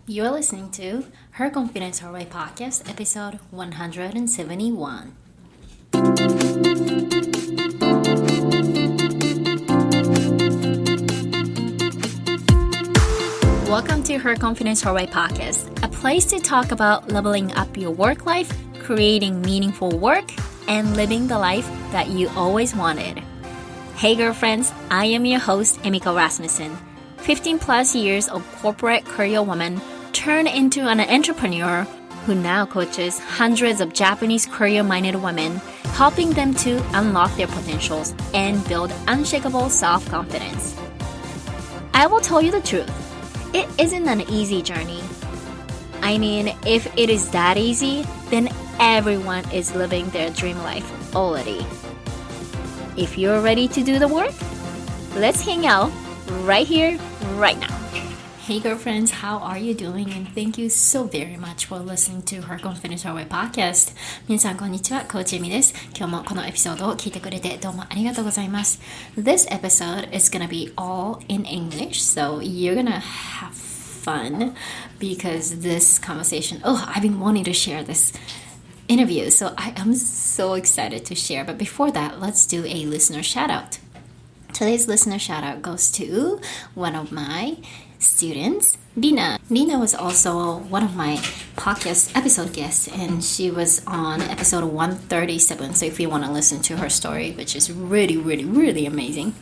You're listening to Her Confidence Her Way podcast, episode 171. Welcome to Her Confidence Her Way podcast, a place to talk about leveling up your work life, creating meaningful work, and living the life that you always wanted. Hey girlfriends, I am your host, Emiko Rasmussen. 15 plus years of corporate career woman turned into an entrepreneur who now coaches hundreds of Japanese career-minded women, helping them to unlock their potentials and build unshakable self-confidence. I will tell you the truth. It isn't an easy journey. I mean, if it is that easy, then everyone is living their dream life already. If you're ready to do the work, let's hang out right here, right now. Hey girlfriends, how are you doing? And thank you so very much for listening to Her Confidence Her Way podcast. 皆さんこんにちは、コーチエミです。今日もこのエピソードを聞いてくれてどうもありがとうございます。This episode is gonna be all in English, so you're gonna have fun because this conversation, I've been wanting to share this interview, so I am so excited to share. But before that, let's do a listener shout out. Today's listener shout out goes to one of my students, Lina. Lina was also one of my podcast episode guests, and she was on episode 137. So if you want to listen to her story, which is really, really, really amazing.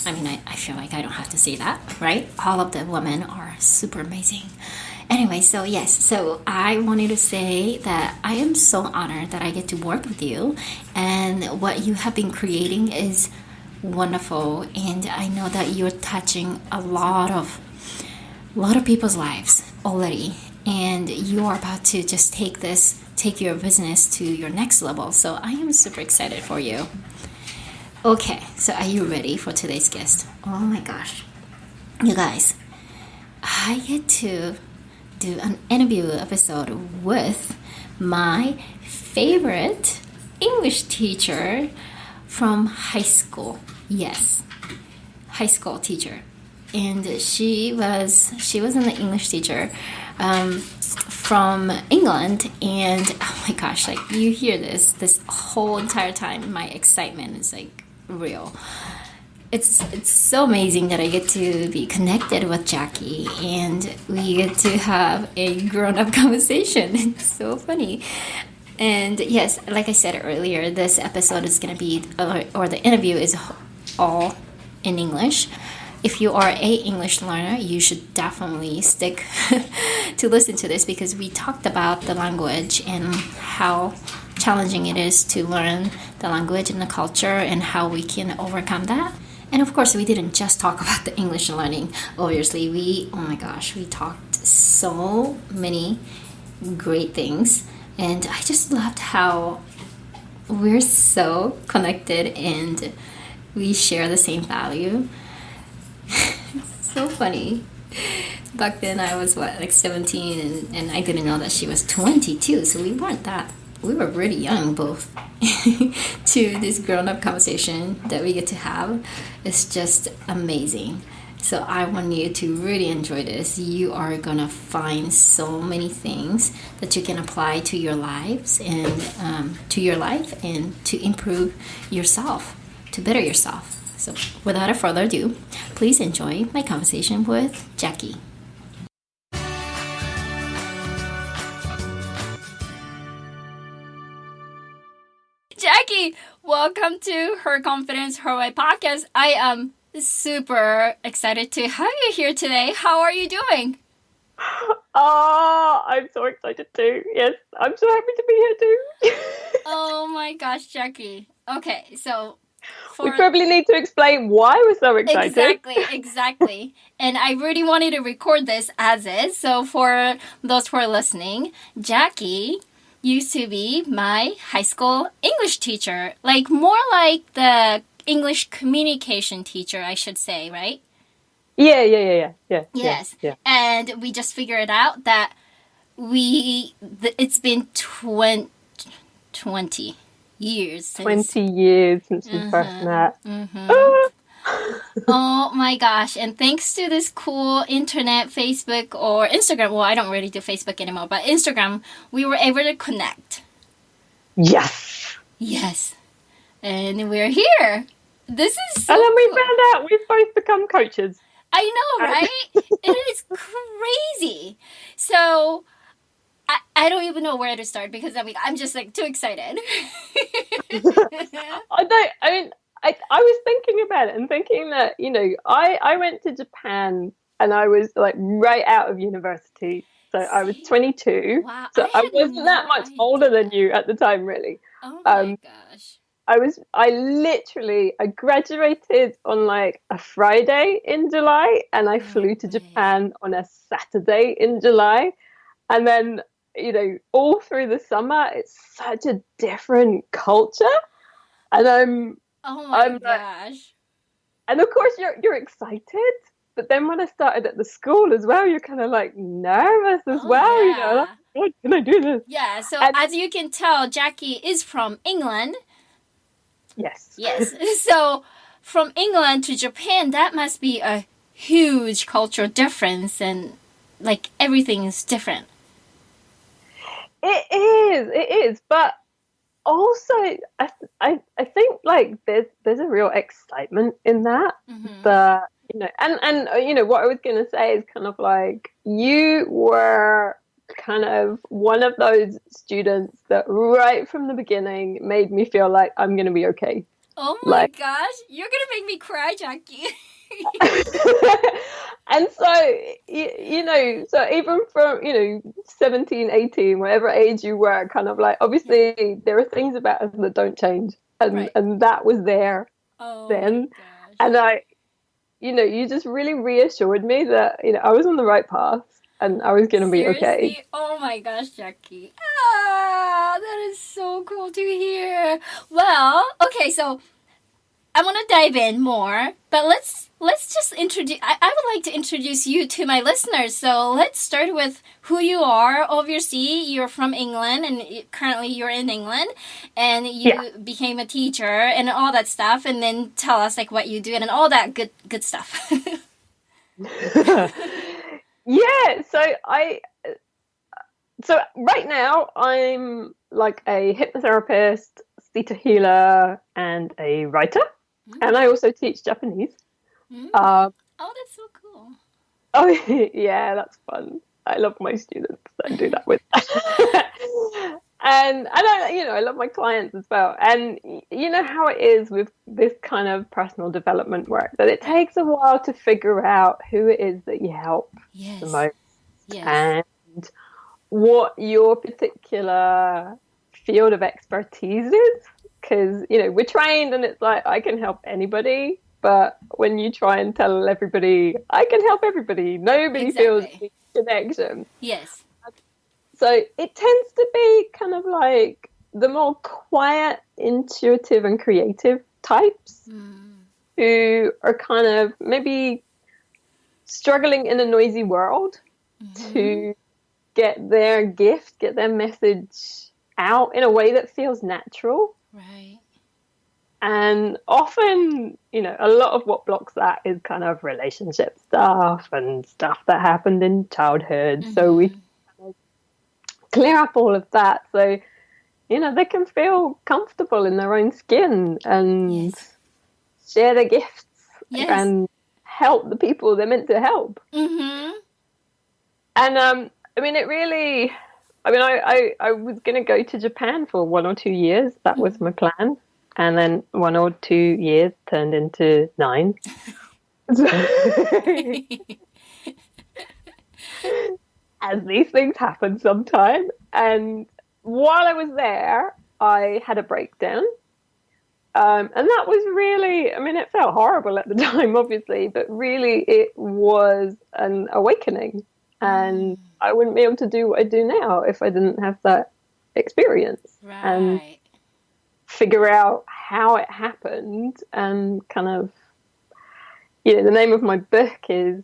I mean, I feel like I don't have to say that, right? All of the women are super amazing. Anyway, so I wanted to say that I am so honored that I get to work with you, and what you have been creating is wonderful, and I know that you're touching a lot of people's lives already, and you are about to just take your business to your next level. So I am super excited for you. Okay, so are you ready for today's guest? Oh my gosh, you guys, I get to do an interview episode with my favorite English teacher from high school. Yes, high school teacher. And she was an English teacher from England. And oh my gosh, like you hear this whole entire time, my excitement is like real. It's so amazing that I get to be connected with Jackie, and we get to have a grown-up conversation. It's so funny. And yes, like I said earlier, this episode is going to be, or the interview is all in English. If you are a English learner, you should definitely stick to listen to this, because we talked about the language and how challenging it is to learn the language and the culture and how we can overcome that. And of course, we didn't just talk about the English learning. Obviously, we talked so many great things. And I just loved how we're so connected and we share the same value. It's so funny. Back then I was 17, and I didn't know that she was 22. So we were really young both. To this grown-up conversation that we get to have is just amazing. So I want you to really enjoy this. You are gonna find so many things that you can apply to your lives and to your life, and to improve yourself, to better yourself. So without further ado, please enjoy my conversation with Jackie. Jackie, welcome to Her Confidence Her Way podcast. I am super excited to have you here today. How are you doing? Oh, I'm so excited too. Yes, I'm so happy to be here too. Oh my gosh, Jackie. Okay, so we probably need to explain why we're so excited. Exactly. And I really wanted to record this as is. So for those who are listening, Jackie used to be my high school English teacher. More like the English communication teacher, I should say, right? Yeah. Yes. Yeah. And we just figured out that it's been 20 years. 20 years since we first met. Mm-hmm. Oh my gosh. And thanks to this cool internet, Facebook or Instagram, well, I don't really do Facebook anymore, but Instagram, we were able to connect. Yes. Yes. And we're here. This is so And then we cool. found out we've both become coaches. I know, right? It is crazy. So I don't even know where to start because I'm just like too excited. I was thinking about it and thinking that, I went to Japan and I was like right out of university. So I was 22. Wow, So I I had wasn't that no much older than idea. you at the time, really. Oh my Um, gosh. I graduated on like a Friday in July and I No flew to way. Japan on a Saturday in July. And then, all through the summer, it's such a different culture. And Oh my I'm like, gosh. and of course you're excited, but then when I started at the school as well, you're kind of like nervous as Oh well, like, yeah. "God, can I do this?" Yeah, so And as you can tell, Jackie is from England. yes, Yes. So from England to Japan, that must be a huge cultural difference and like everything is different. it is, but also I think like there's a real excitement in that Mm-hmm. that and what I was going to say is kind of like you were kind of one of those students that right from the beginning made me feel like I'm going to be okay. Oh my Like gosh, you're gonna make me cry, Jackie. and so so even from 17, 18, whatever age you were, kind of like Yeah. obviously there are things about us that don't change, and Right. that was there Oh my then. gosh. And you just really reassured me that I was on the right path and I was going to be okay. Seriously? Oh my gosh, Jackie. Ah, that is so cool to hear. Well, okay, so I want to dive in more, but let's just introduce. I would like to introduce you to my listeners. So let's start with who you are. Obviously, you're from England, and currently you're in England, and Yeah. you became a teacher and all that stuff. And then tell us like what you do and all that good stuff. Yeah, so right now I'm like a hypnotherapist, theta healer, and a writer, and I also teach Japanese. Mm. Um, Oh, that's so cool. oh yeah, that's fun. I love my students. I do that with, and I love my clients as well. And you know how it is with this kind of personal development work that it Right. takes a while to figure out who it is that you help the Yes. most Yes. and what your particular field of expertise is. Because, we're trained and it's like, I can help anybody. But when you try and tell everybody, I can help everybody, nobody feels Exactly. the connection. Yes. So it tends to be kind of like the more quiet, intuitive, and creative types Mm. who are kind of maybe struggling in a noisy world Mm-hmm. to get their gift, get their message out in a way that feels natural. Right. And often, a lot of what blocks that is kind of relationship stuff and stuff that happened in childhood. So we Mm-hmm. clear up all of that. So, they can feel comfortable in their own skin and Yes. share their gifts Yes. and help the people they're meant to help. Mm-hmm. And it really, I was going to go to Japan for 1 or 2 years. That was my plan. And then 1 or 2 years turned into 9. As these things happen sometime. And while I was there, I had a breakdown. And that was really, it felt horrible at the time, obviously, but really it was an awakening. And Mm. I wouldn't be able to do what I do now if I didn't have that experience and Right. figure out how it happened and kind of, the name of my book is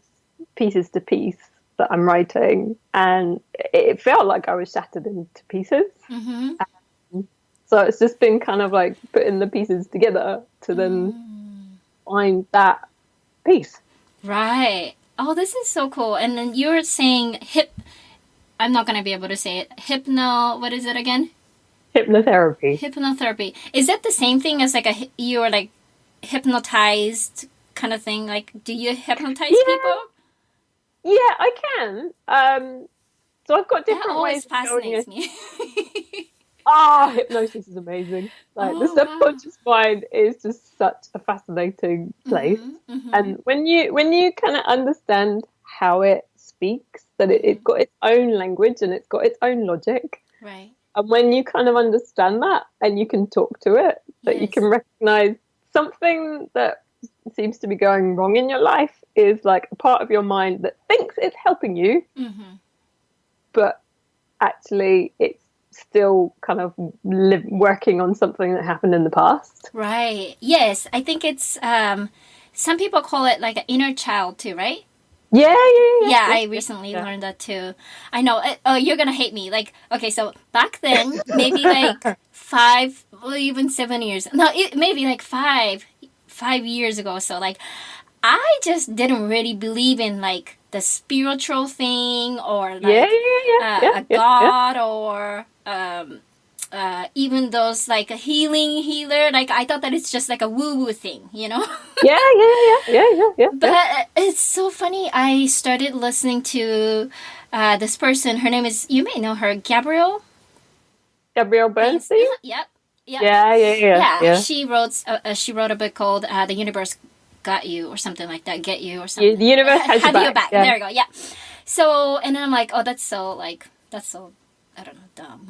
Pieces to Piece that I'm writing. And it felt like I was shattered into pieces. Mm-hmm. So it's just been kind of like putting the pieces together to then Mm. find that peace. Right. Oh, this is so cool. And then you're saying I'm not going to be able to say it. What is it again? Hypnotherapy. Hypnotherapy. Is that the same thing as like you're like hypnotized kind of thing? Like, do you hypnotize people? Yeah, I can. So I've got different ways of going. That always fascinates me. Hypnosis is amazing. Like the wow. subconscious mind is just such a fascinating place. And when you kind of understand how it speaks, that it's got its own language and it's got its own logic. Right. And when you kind of understand that and you can talk to it, that you can recognize something that seems to be going wrong in your life is like a part of your mind that thinks it's helping you, but actually it's still kind of working on something that happened in the past. Right. Yes. I think it's, some people call it like an inner child too, right? Yeah, I recently learned that too. I know. Oh, you're gonna hate me. Like, okay, so back then, maybe like 5 or even 7 years. No, maybe like 5 years ago. So like, I just didn't really believe in like the spiritual thing or like a god or even those like a healer. Like I thought that it's just like a woo-woo thing, you know? Yeah. But it's so funny. I started listening to this person. Her name is, you may know her, Gabrielle Bernstein. Yep. Yeah. She wrote a book called "The Universe Got You" or something like that. Get you or something. The universe has your back. Yeah. There you go. Yeah. So and then I'm like, oh, that's so I don't know, dumb.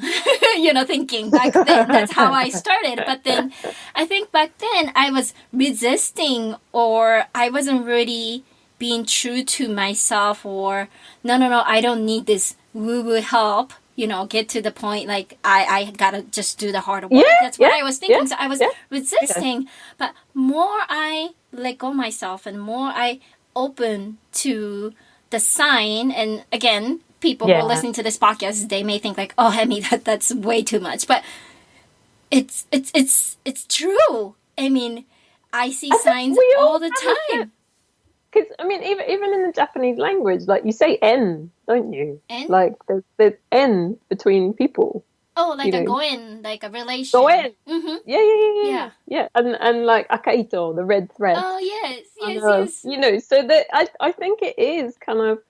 Thinking back then that's how I started. But then I think back then I was resisting, or I wasn't really being true to myself, or no, I don't need this woo-woo help. Get to the point, like, I gotta just do the hard work. That's what I was thinking. So I was resisting. But more I let go myself and more I open to the sign, and again, people who are listening to this podcast, they may think like, oh, Hemi, that's way too much. But it's true. I mean, I see signs all the time. Because I mean, even in the Japanese language, like you say "en," don't you? En? Like there's "en" between people. Oh, like a go-in, like a relation. Go-in. Yeah. And like akaito, the red thread. Oh yes. So that I think it is kind of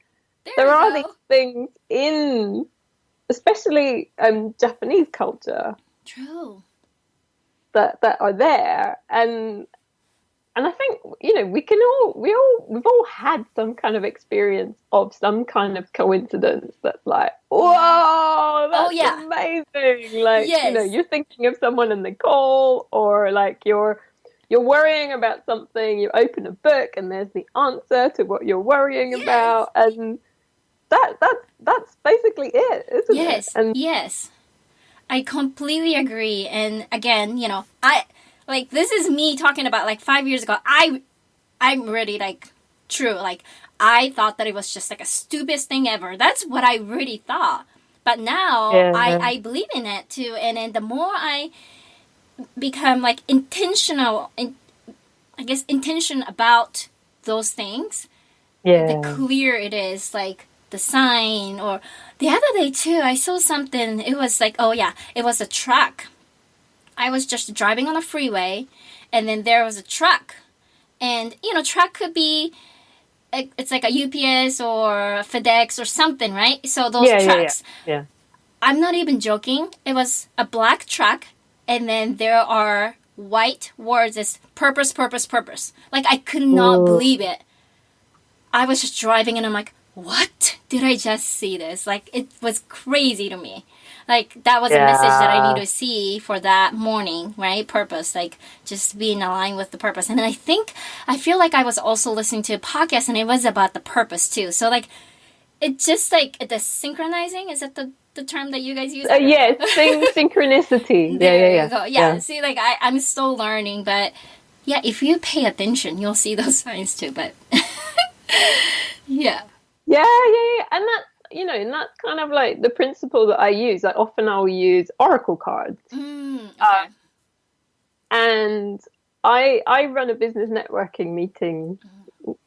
there are these things in, especially Japanese culture. True. That are there, and I think we've all had some kind of experience of some kind of coincidence that's like, whoa, that's amazing. Like you're thinking of someone and they call, or like you're worrying about something, you open a book and there's the answer to what you're worrying about, and that's basically it, isn't it? And yes, I completely agree. And again, like, this is me talking about, like, 5 years ago. I'm really, like, true. Like, I thought that it was just, like, a stupidest thing ever. That's what I really thought. But now, I believe in it, too. And then the more I become, like, intentional about those things, the clearer it is, like, the sign. Or the other day, too, I saw something. It was, like, it was a truck. I was just driving on a freeway, and then there was a truck. And, truck could be, it's like a UPS or a FedEx or something, right? So those trucks. Yeah. I'm not even joking. It was a black truck, and then there are white words as purpose, purpose, purpose. Like, I could not believe it. I was just driving, and I'm like, what? Did I just see this? Like, it was crazy to me. Like, that was a message that I need to see for that morning, right? Purpose, like, just being aligned with the purpose. And I feel like I was also listening to a podcast, and it was about the purpose, too. So, like, it just, like, the synchronizing, is that the term that you guys use? Synchronicity. There you go. Yeah, see, like, I'm still learning, but, yeah, if you pay attention, you'll see those signs, too, but, yeah. And that, and that's kind of like the principle that I use. Like, often I'll use oracle cards. Okay. And I run a business networking meeting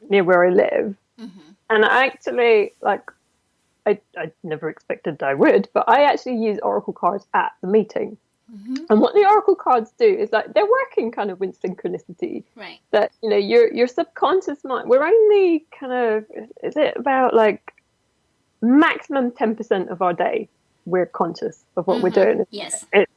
near where I live, and I actually I never expected I would, but I actually use oracle cards at the meeting. And what the oracle cards do is like they're working kind of with synchronicity. Right. That, you know, your subconscious mind, we're only kind of, is it about like maximum 10% of our day we're conscious of what we're doing. Yes. It's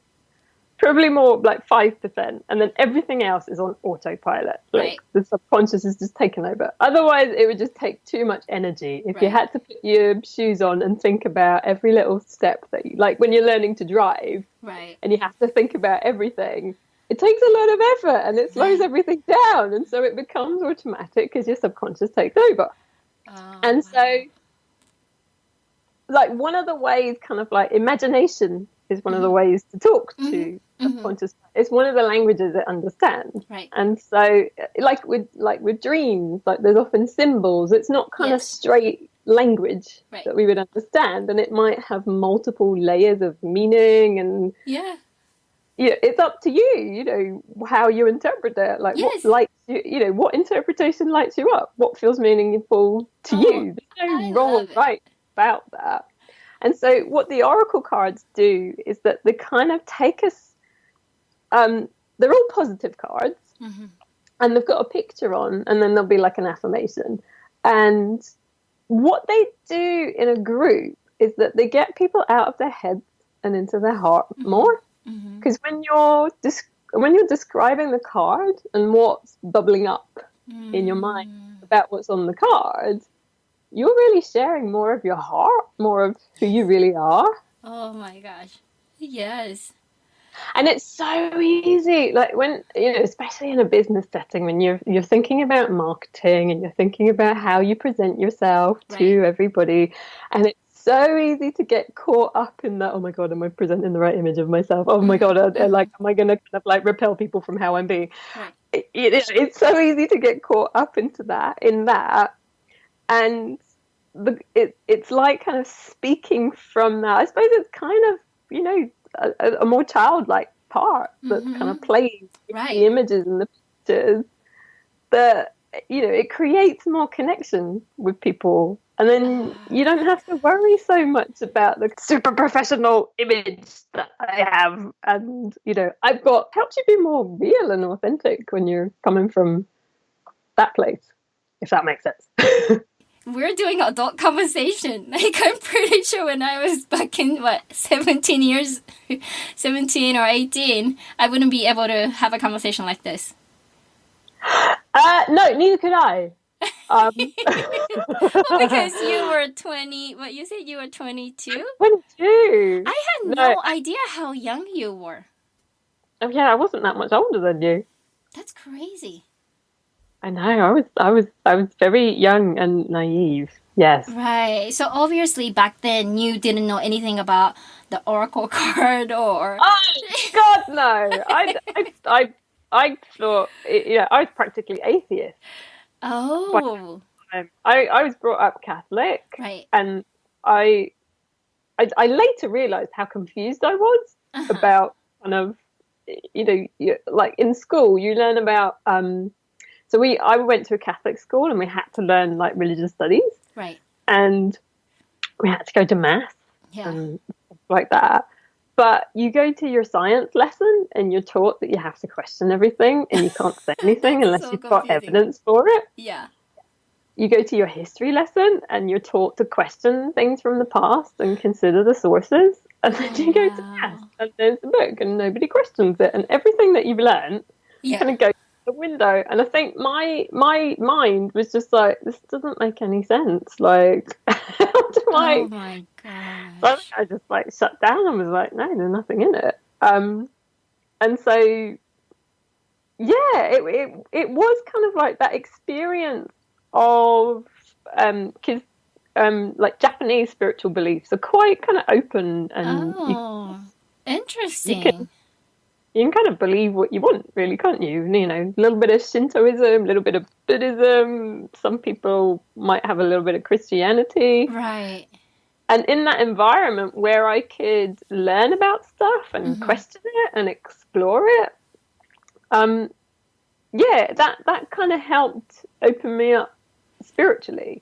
probably more like 5%, and then everything else is on autopilot. Like the subconscious is just taken over. Otherwise, it would just take too much energy. If you had to put your shoes on and think about every little step that you, like when you're learning to drive, and you have to think about everything, it takes a lot of effort and it slows everything down, and so it becomes automatic because your subconscious takes over. So, like, one of the ways, kind of like imagination is one of the ways to talk to subconscious. It's one of the languages it understands. And so, like with dreams, like there's often symbols. It's not kind of straight language that we would understand, and it might have multiple layers of meaning. And it's up to you, you know, how you interpret it. Like what lights you, you know, what interpretation lights you up, what feels meaningful to you. There's no wrong or right about that. And so what the oracle cards do is that they kind of take us, they're all positive cards, and they've got a picture on, and then there'll be like an affirmation. And what they do in a group is that they get people out of their heads and into their heart more. Because when you're describing the card and what's bubbling up in your mind about what's on the card, you're really sharing more of your heart, more of who you really are. Oh my gosh. Yes. And it's so easy, like when, you know, especially in a business setting, when you're thinking about marketing and you're thinking about how you present yourself to everybody, and it's so easy to get caught up in that. Oh my God, am I presenting the right image of myself? Oh my God, like, am I going to kind of like repel people from how I'm being? It's so easy to get caught up into that, and it's like kind of speaking from that. I suppose it's kind of, you know, a more childlike part that's kind of playing with the images and the pictures, that, you know, it creates more connection with people. And then you don't have to worry so much about the super professional image that I have. And, you know, helps you be more real and authentic when you're coming from that place, if that makes sense. We're doing adult conversation. Like, I'm pretty sure when I was back in, 17 or 18, I wouldn't be able to have a conversation like this. No, neither could I. Well, because you were 20, what you said you were 22? 22. I had no idea how young you were. Oh yeah, I wasn't that much older than you. That's crazy. I know, I was very young and naive. Yes. Right. So obviously back then you didn't know anything about the oracle card or. Oh God, no! I thought, yeah, I was practically atheist. Oh. I was brought up Catholic, right? And I later realised how confused I was about kind of, you know, like in school you learn about. So I went to a Catholic school and we had to learn like religious studies, right? And we had to go to mass, and stuff like that. But you go to your science lesson and you're taught that you have to question everything and you can't say anything unless you've got evidence for it. Yeah. You go to your history lesson and you're taught to question things from the past and consider the sources. And then you go to mass and there's a book and nobody questions it. And everything that you've learned kind of goes out the window. And I think my mind was just like, this doesn't make any sense. Like, how do I? Oh my gosh. So I just like shut down and was like, no, there's nothing in it. And so, yeah, it was kind of like that experience of, because like Japanese spiritual beliefs are quite kind of open, and interesting. You can kind of believe what you want, really, can't you? You know, a little bit of Shintoism, a little bit of Buddhism. Some people might have a little bit of Christianity. Right. And in that environment where I could learn about stuff and question it and explore it, yeah, that kind of helped open me up spiritually.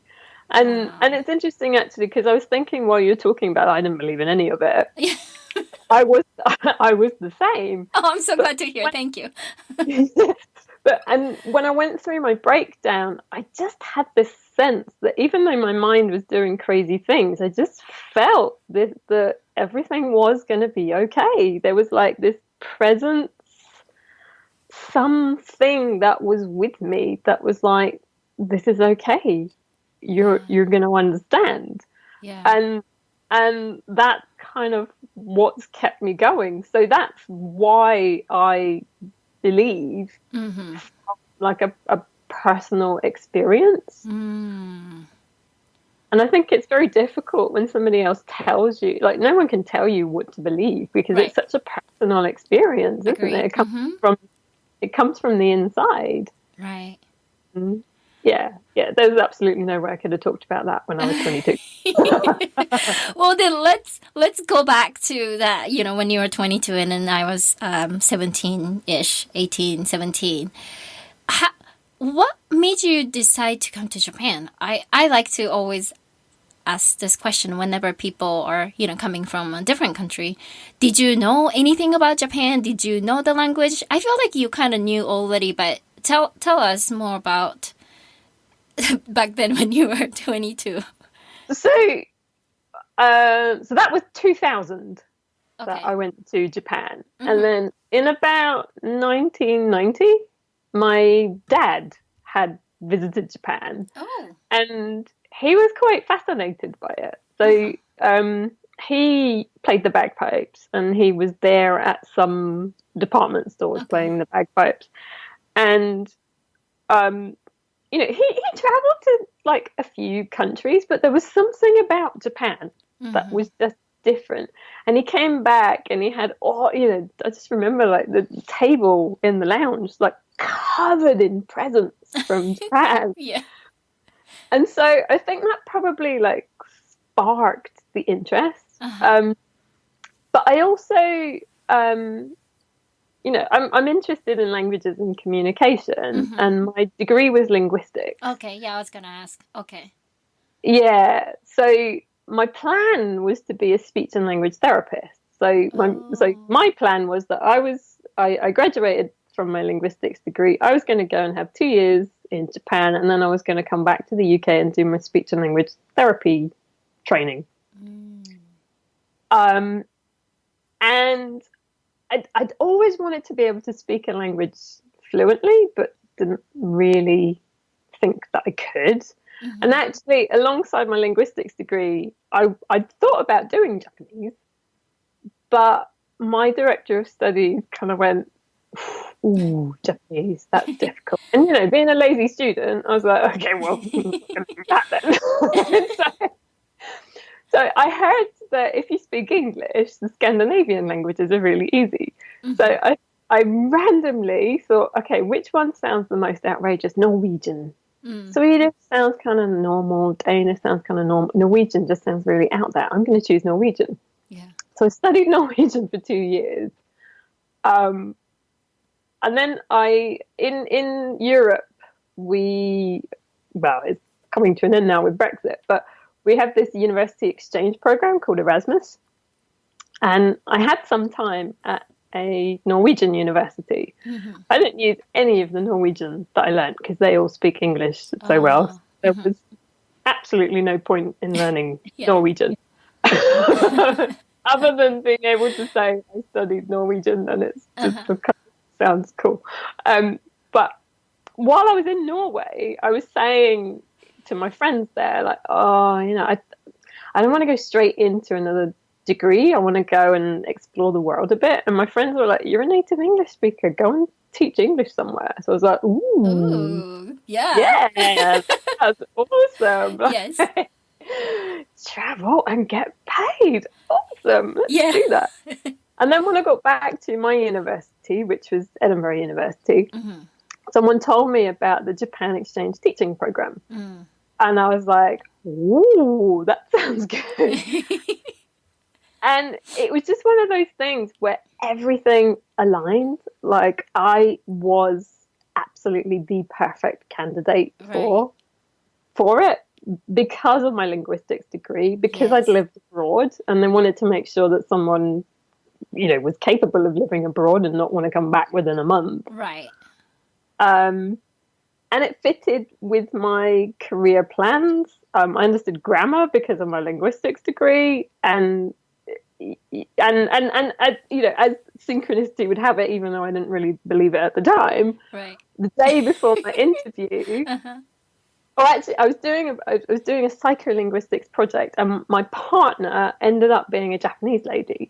And it's interesting actually because I was thinking while you were talking about it, I didn't believe in any of it. Yeah. I was I was the same. Oh, I'm so glad to hear. Thank you. And when I went through my breakdown, I just had this sense that even though my mind was doing crazy things, I just felt that everything was going to be okay. There was like this presence, something that was with me that was like, this is okay. You're going to understand. Yeah. And that's kind of what's kept me going. So that's why I believe like a personal experience. And I think it's very difficult when somebody else tells you, like no one can tell you what to believe because it's such a personal experience, isn't it? It comes from the inside. Right. Yeah, there's absolutely no way I could have talked about that when I was 22. Well, then let's go back to that, you know, when you were 22 and then I was 17-ish, 18, 17. What made you decide to come to Japan? I like to always ask this question whenever people are, you know, coming from a different country. Did you know anything about Japan? Did you know the language? I feel like you kind of knew already, but tell us more about back then when you were 22. So that was 2000 that I went to Japan. And then in about 1990, my dad had visited Japan. And he was quite fascinated by it. So he played the bagpipes and he was there at some department stores playing the bagpipes. And you know, he traveled to like a few countries, but there was something about Japan that was just different. And he came back and he had you know, I just remember like the table in the lounge like covered in presents from Japan. Yeah. And so I think that probably like sparked the interest. But I also you know, I'm interested in languages and communication, and my degree was linguistics. Okay, yeah, I was gonna ask. Okay. Yeah, so my plan was to be a speech and language therapist. So my plan was that I graduated from my linguistics degree. I was going to go and have 2 years in Japan, and then I was going to come back to the UK and do my speech and language therapy training. And I'd always wanted to be able to speak a language fluently, but didn't really think that I could. And actually, alongside my linguistics degree, I thought about doing Japanese, but my director of studies kind of went, ooh, Japanese, that's difficult. And, you know, being a lazy student, I was like, okay, well, I'm not going to do that then. So I heard that if you speak English, the Scandinavian languages are really easy. So I randomly thought, okay, which one sounds the most outrageous? Norwegian. Swedish sounds kind of normal. Danish sounds kind of normal. Norwegian just sounds really out there. I'm going to choose Norwegian. Yeah. So I studied Norwegian for 2 years. And then in Europe, it's coming to an end now with Brexit, but we have this university exchange program called Erasmus. And I had some time at a Norwegian university. I didn't use any of the Norwegian that I learned because they all speak English so well. There was absolutely no point in learning Norwegian. Other than being able to say I studied Norwegian, and it's just sounds cool. But while I was in Norway, I was saying to my friends there, like, oh, you know, I don't want to go straight into another degree. I want to go and explore the world a bit. And my friends were like, you're a native English speaker. Go and teach English somewhere. So I was like, ooh yeah, that's awesome. Yes. Travel and get paid. Awesome. Let's do that. And then when I got back to my university, which was Edinburgh University, someone told me about the Japan Exchange Teaching Program. And I was like, ooh, that sounds good. And it was just one of those things where everything aligned. Like I was absolutely the perfect candidate for it because of my linguistics degree, because I'd lived abroad, and they wanted to make sure that someone, was capable of living abroad and not want to come back within a month. Right. And it fitted with my career plans. I understood grammar because of my linguistics degree, and as synchronicity would have it, even though I didn't really believe it at the time, the day before my interview, actually, I was doing a psycholinguistics project, and my partner ended up being a Japanese lady.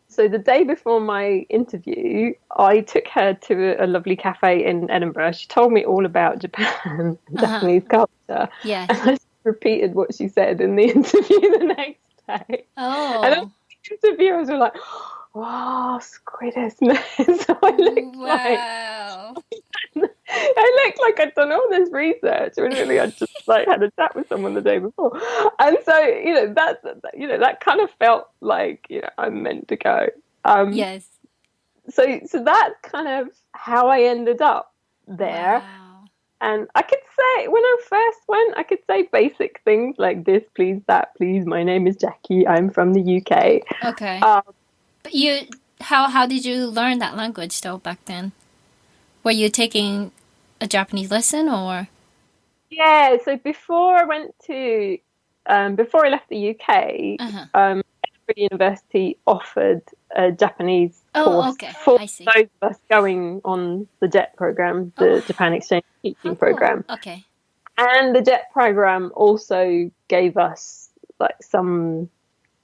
So the day before my interview, I took her to a lovely cafe in Edinburgh. She told me all about Japan and Japanese culture. Yeah. And I repeated what she said in the interview the next day. Oh. And the interviewers were like, wow, squidness. So I looked like I'd done all this research when really I just had a chat with someone the day before. And so, that kind of felt like, I'm meant to go. Yes. So that's kind of how I ended up there. Wow. And I could say, when I first went, I could say basic things like this, please, that, please, my name is Jackie, I'm from the UK. Okay. But how did you learn that language though back then? Were you taking a Japanese lesson or? Yeah, so before I left the UK, Edinburgh University offered a Japanese course for those of us going on the JET program, the Japan Exchange Teaching Program. Okay. And the JET program also gave us some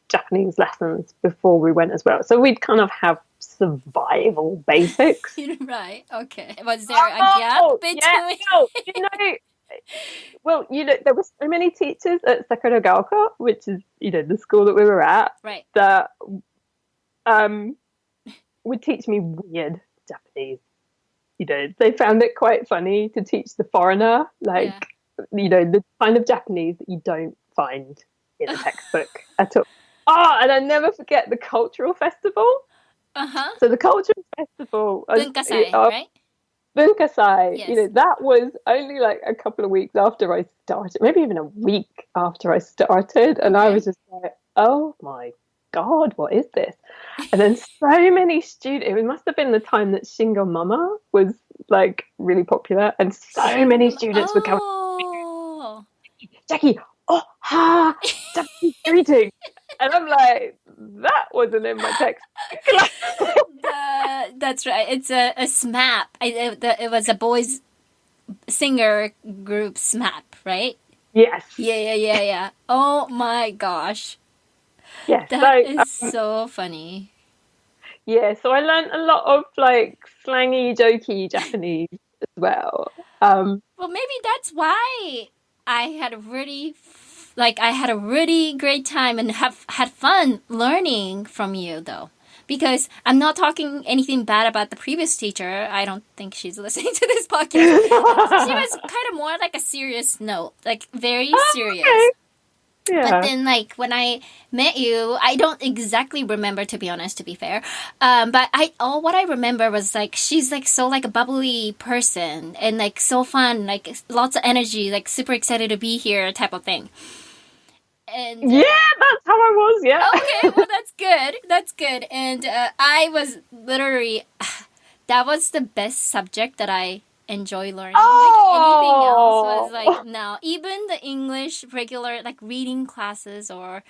Japanese lessons before we went as well. So we'd kind of have survival basics. Right. Okay. Was there a gap between? There were so many teachers at Sakuragaoka, which is, the school that we were at, that would teach me weird Japanese. They found it quite funny to teach the foreigner, the kind of Japanese that you don't find in a textbook at all. And I never forget the cultural festival. So the cultural festival, Bunkasai, right? Bunkasai, Yes. that was only a couple of weeks after I started, maybe even a week after I started, and I was just like, oh my God, what is this? And then so many students, it must have been the time that Shingo Mama was really popular, and so many students would come, Jackie, Japanese greeting. And I'm like, that wasn't in my text. That's right. It's a SMAP. It was a boys singer group SMAP, right? Yes. Yeah. Oh my gosh. Yes. That is so funny. Yeah, so I learned a lot of slangy, jokey Japanese as well. Well, maybe that's why I had a really great time and had fun learning from you, though. Because I'm not talking anything bad about the previous teacher. I don't think she's listening to this podcast. She was kind of more a serious note, very serious. Okay. Yeah. But then, when I met you, I don't exactly remember, to be honest, to be fair. But what I remember was, she's, so, a bubbly person and, so fun, lots of energy, super excited to be here type of thing. And, yeah, that's how I was, yeah. Okay, well, that's good. That's good. And I was literally, that was the best subject that I enjoy learning. Anything else was no. Even the English regular, reading classes, or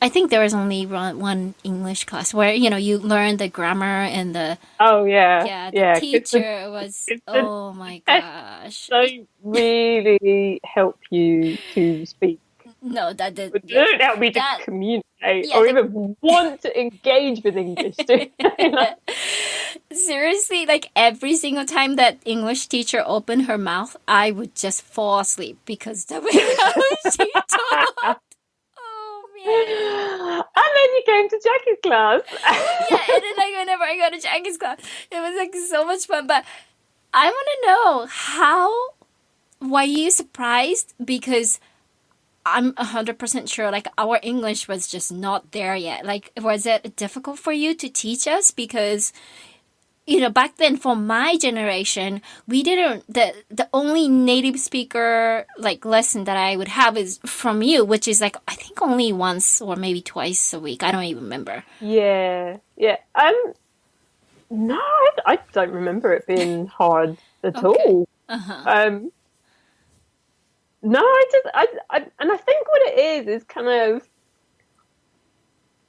I think there was only one English class where, you learn the grammar and the... Oh, yeah. Yeah, the teacher was... Oh, my gosh. They really help you to speak. No, that did... But don't help me to communicate or even want to engage with English. Seriously, every single time that English teacher opened her mouth, I would just fall asleep because the way she talked. Oh, man. And then you came to Jackie's class. Yeah, and then whenever I go to Jackie's class, it was so much fun. But I want to know, were you surprised? Because I'm 100% sure, our English was just not there yet. Was it difficult for you to teach us? Because, back then for my generation, we didn't, the only native speaker like lesson that I would have is from you, which is like, I think only once or maybe twice a week. I don't even remember. Yeah. Yeah. No, I don't remember it being hard at Okay. all. Uh-huh. No, and I think what it is kind of,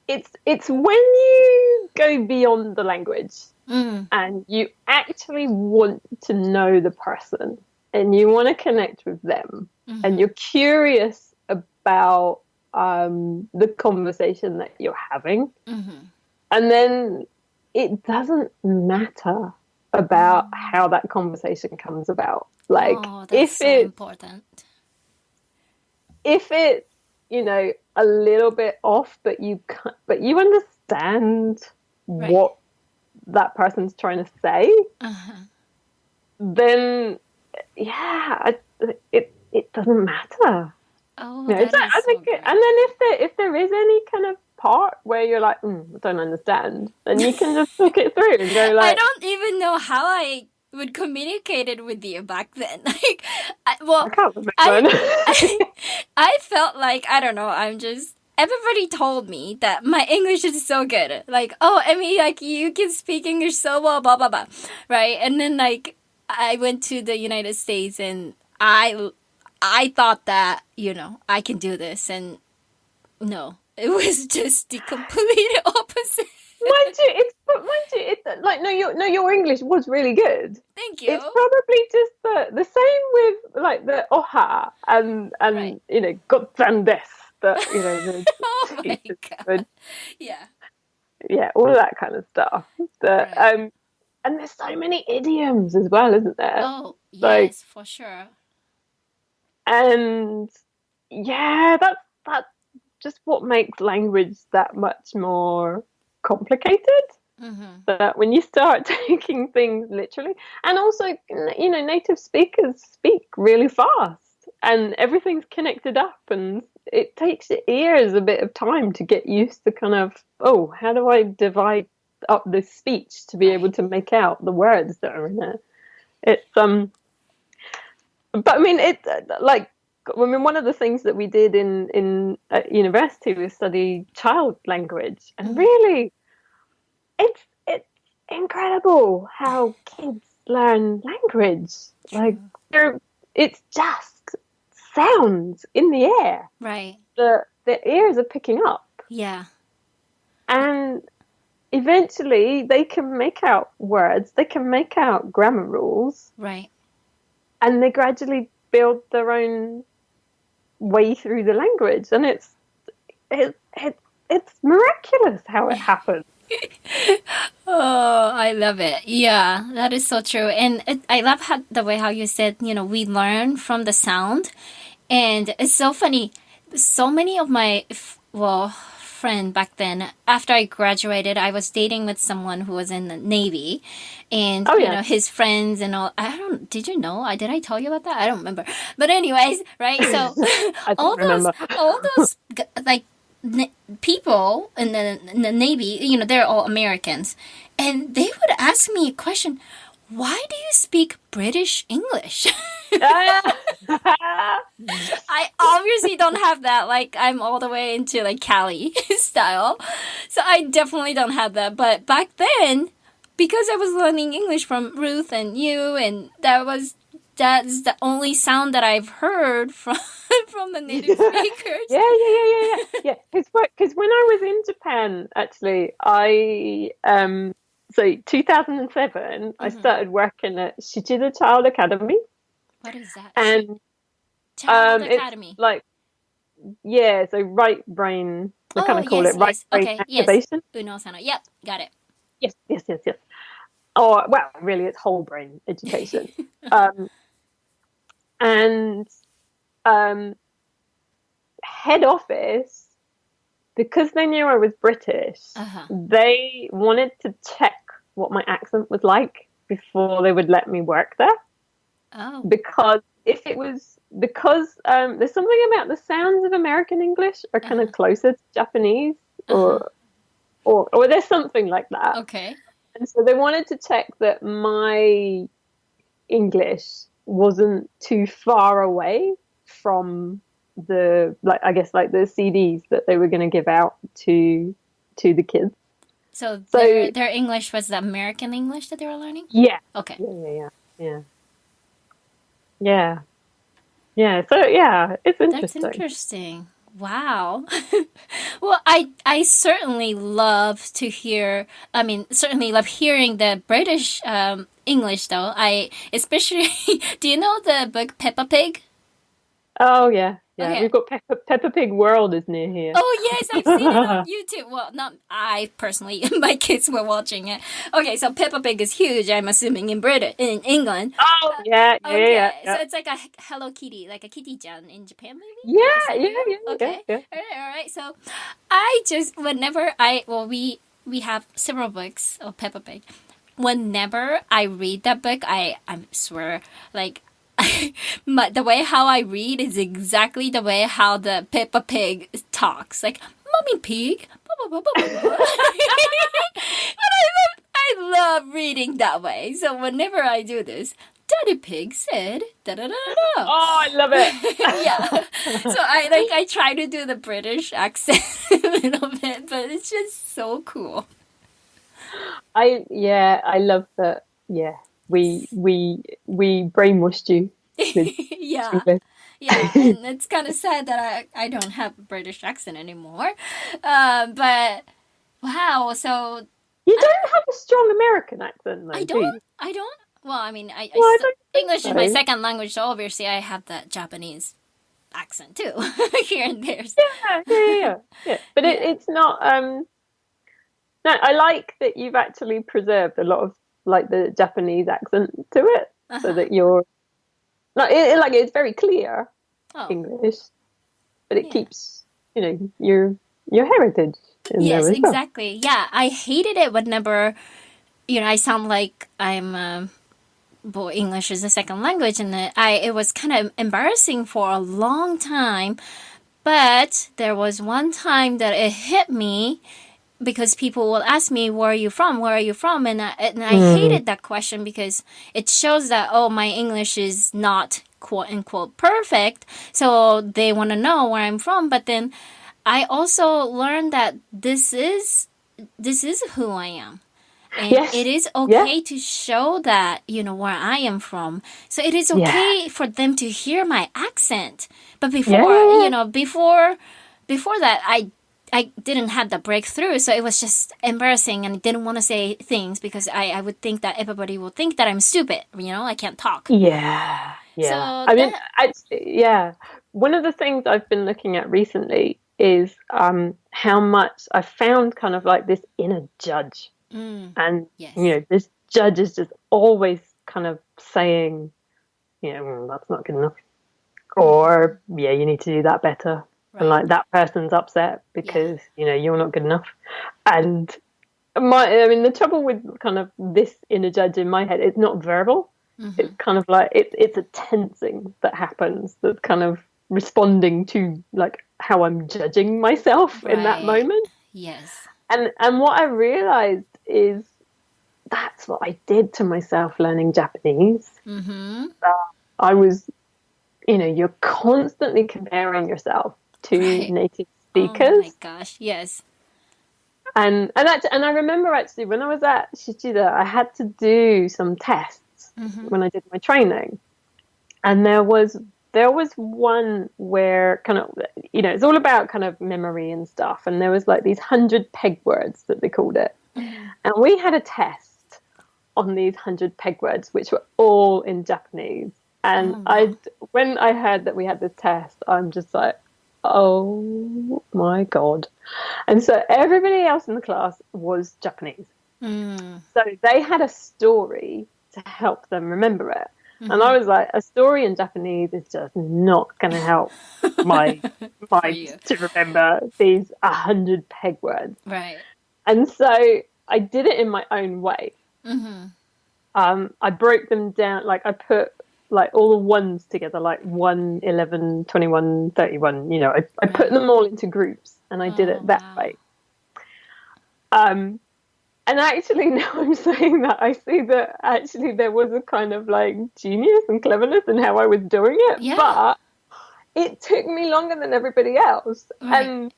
it's when you go beyond the language and you actually want to know the person and you want to connect with them and you're curious about the conversation that you're having. And then it doesn't matter about how that conversation comes about. Like, that's so important. If it's, a little bit off, but you understand what that person's trying to say, then it doesn't matter. Oh, I think, great. and then if there is any kind of part where you're like, I don't understand, then you can just look it through and go like, I don't even know how I would communicate it with you back then. Like, I can't remember. I felt like, I don't know, everybody told me that my English is so good. Like, oh, I mean, like, you can speak English so well, blah, blah, blah. Right? And then, like, I went to the United States and I thought that, I can do this. And no, it was just the complete opposite. Mind you, like, your English was really good. Thank you. It's probably just the same with like the oha and goddamn this, Oh my God. Yeah, all of that kind of stuff. And there's so many idioms as well, isn't there? Oh, yes, for sure. And yeah, that's just what makes language that much more complicated. That when you start taking things literally, and also, native speakers speak really fast and everything's connected up, and it takes your ears a bit of time to get used to kind of, how do I divide up this speech to be able to make out the words that are in it. It's but I mean, one of the things that we did at university was study child language, and really, it's incredible how kids learn language. Like, it's just sounds in the air. Right. The ears are picking up. Yeah. And eventually they can make out words, they can make out grammar rules. Right. And they gradually build their own way through the language. And it's miraculous how it happens. Oh, I love it. Yeah, that is so true. And I love the way how you said, we learn from the sound. And it's so funny. So many of my, friend back then, after I graduated, I was dating with someone who was in the Navy. And, his friends and all. Did you know? Did I tell you about that? I don't remember. But anyways, right? So all those, like, people in the Navy, they're all Americans, and they would ask me a question: why do you speak British English? I obviously don't have that. Like, I'm all the way into like Cali style, so I definitely don't have that. But back then, because I was learning English from Ruth and you, and that's the only sound that I've heard from the native speakers. Yeah. Because when I was in Japan, actually, so 2007, I started working at Shichida Child Academy. What is that? And Child Academy. It's like, so right brain. We kind of call it right brain activation. Yes. Uno-sana. Yep, got it. Yes. Oh, well, really, it's whole brain education. And head office, because they knew I was British, they wanted to check what my accent was like before they would let me work there. Oh. Because there's something about the sounds of American English are kind of closer to Japanese, or there's something like that. Okay. And so they wanted to check that my English wasn't too far away from the, like, I guess, like the CDs that they were going to give out to the kids. So So their English was the American English that they were learning? yeah, Okay. yeah. So yeah, it's That's interesting. interesting. Wow. Well, I certainly love to hear, I mean, certainly love hearing the British English though. I especially do you know the book Peppa Pig? Oh yeah, yeah. Okay. We've got Peppa Pig World is near here. Oh yes, I've seen it on YouTube. Well, not I personally. My kids were watching it. Okay, so Peppa Pig is huge. I'm assuming in Britain, in England. Oh yeah, Okay, so yeah. it's like a Hello Kitty, like a Kitty-chan in Japan, maybe Yeah, like a yeah, cereal. yeah, yeah, Okay, yeah. all right. So I just whenever I well we have several books of Peppa Pig. Whenever I read that book, I swear like the way how I read is exactly the way how the Peppa Pig talks. Like, Mommy Pig. And I love reading that way. So whenever I do this, Daddy Pig said da da da da. Oh, I love it. Yeah. So I try to do the British accent a little bit, but it's just so cool. I love that. Yeah, we brainwashed you with Yeah. English. Yeah, and it's kind of sad that I don't have a British accent anymore. But wow, so You don't have a strong American accent, though, I do you? don't, I don't. Well, I mean, Well, I don't think English is my so. second language, so obviously I have that Japanese accent too, here and there. Yeah. But it's not. No, I like that you've actually preserved a lot of like the Japanese accent to it, so that you're like like it's very clear Oh, English, but it yeah. keeps your heritage in there Yes, as well. exactly. Yeah, I hated it whenever, I sound like I'm. Well, English is a second language, and it was kind of embarrassing for a long time. But there was one time that it hit me because people will ask me, "Where are you from? Where are you from?" And I hated that question because it shows that my English is not quote unquote perfect, so they want to know where I'm from. But then I also learned that this is who I am. And Yes. it is okay to show that, where I am from. So it is okay for them to hear my accent. But before that, I didn't have the breakthrough. So it was just embarrassing and I didn't want to say things because I would think that everybody will think that I'm stupid. I can't talk. Yeah. So I mean, actually, one of the things I've been looking at recently is how much I found kind of like this inner judge. And, yes. this judge is just always kind of saying, that's not good enough. Or, you need to do that better. Right. And like that person's upset because, you're not good enough. And the trouble with kind of this inner judge in my head, it's not verbal. It's kind of like, it's a tensing that happens that's kind of responding to like how I'm judging myself in that moment. Yes. And what I realized is that's what I did to myself learning Japanese. I was, you're constantly comparing yourself to native speakers. Oh my gosh, yes. And I remember actually when I was at Shichida, I had to do some tests when I did my training. And there was one where kind of, it's all about kind of memory and stuff. And there was like these 100 peg words that they called it. And we had a test on these 100 peg words, which were all in Japanese. And when I heard that we had this test, I'm just like, oh my God. And so everybody else in the class was Japanese. So they had a story to help them remember it. And I was like, a story in Japanese is just not going to help my to remember these 100 peg words. Right. And so I did it in my own way. I broke them down, like I put like all the ones together, like 1, 11, 21, 31, I put them all into groups and I did it that way. And And actually, now I'm saying that, I see that actually there was a kind of like genius and cleverness in how I was doing it, Yeah. but it took me longer than everybody else. Right. And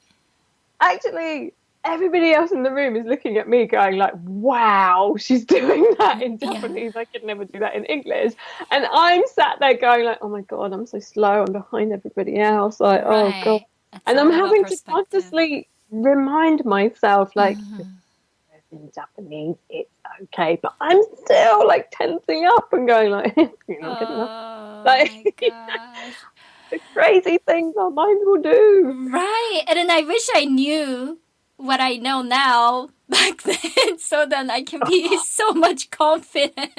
actually, everybody else in the room is looking at me going like, wow, she's doing that in Yeah. Japanese. I could never do that in English. And I'm sat there going like, oh my God, I'm so slow. I'm behind everybody else. Like, oh God. Right. It's And I'm all about having to perspective. consciously remind myself like, Hmm. in Japanese, it's okay. But I'm still like tensing up and going like, you're not good enough. Oh Like my gosh. the crazy things our minds will do. Right. And then I wish I knew what I know now back then so then I can be so much confident.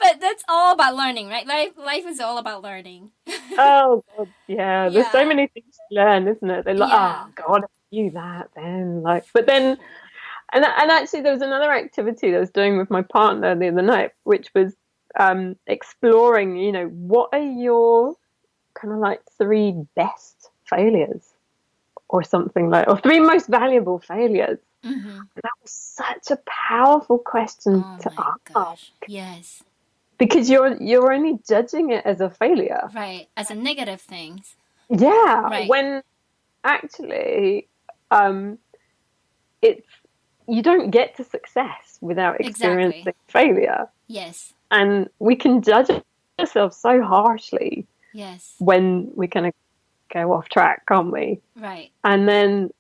But that's all about learning, right? Life is all about learning. Oh God, yeah. There's so Yeah. many things to learn, isn't it? They're like, Yeah. oh God, if I knew that then. Like, but For then, sure. and actually, there was another activity that I was doing with my partner the other night, which was exploring. You know, what are your kind of like three best failures, or something like, or three most valuable failures? Hmm. That was such a powerful question Oh to my ask gosh. Yes. because you're only judging it as a failure. Right. As a negative things. Yeah, Right. when actually, um, it's you don't get to success without Exactly. experiencing failure, Yes. and we can judge ourselves so harshly Yes. when we kind of go off track, can't we? Right. And then,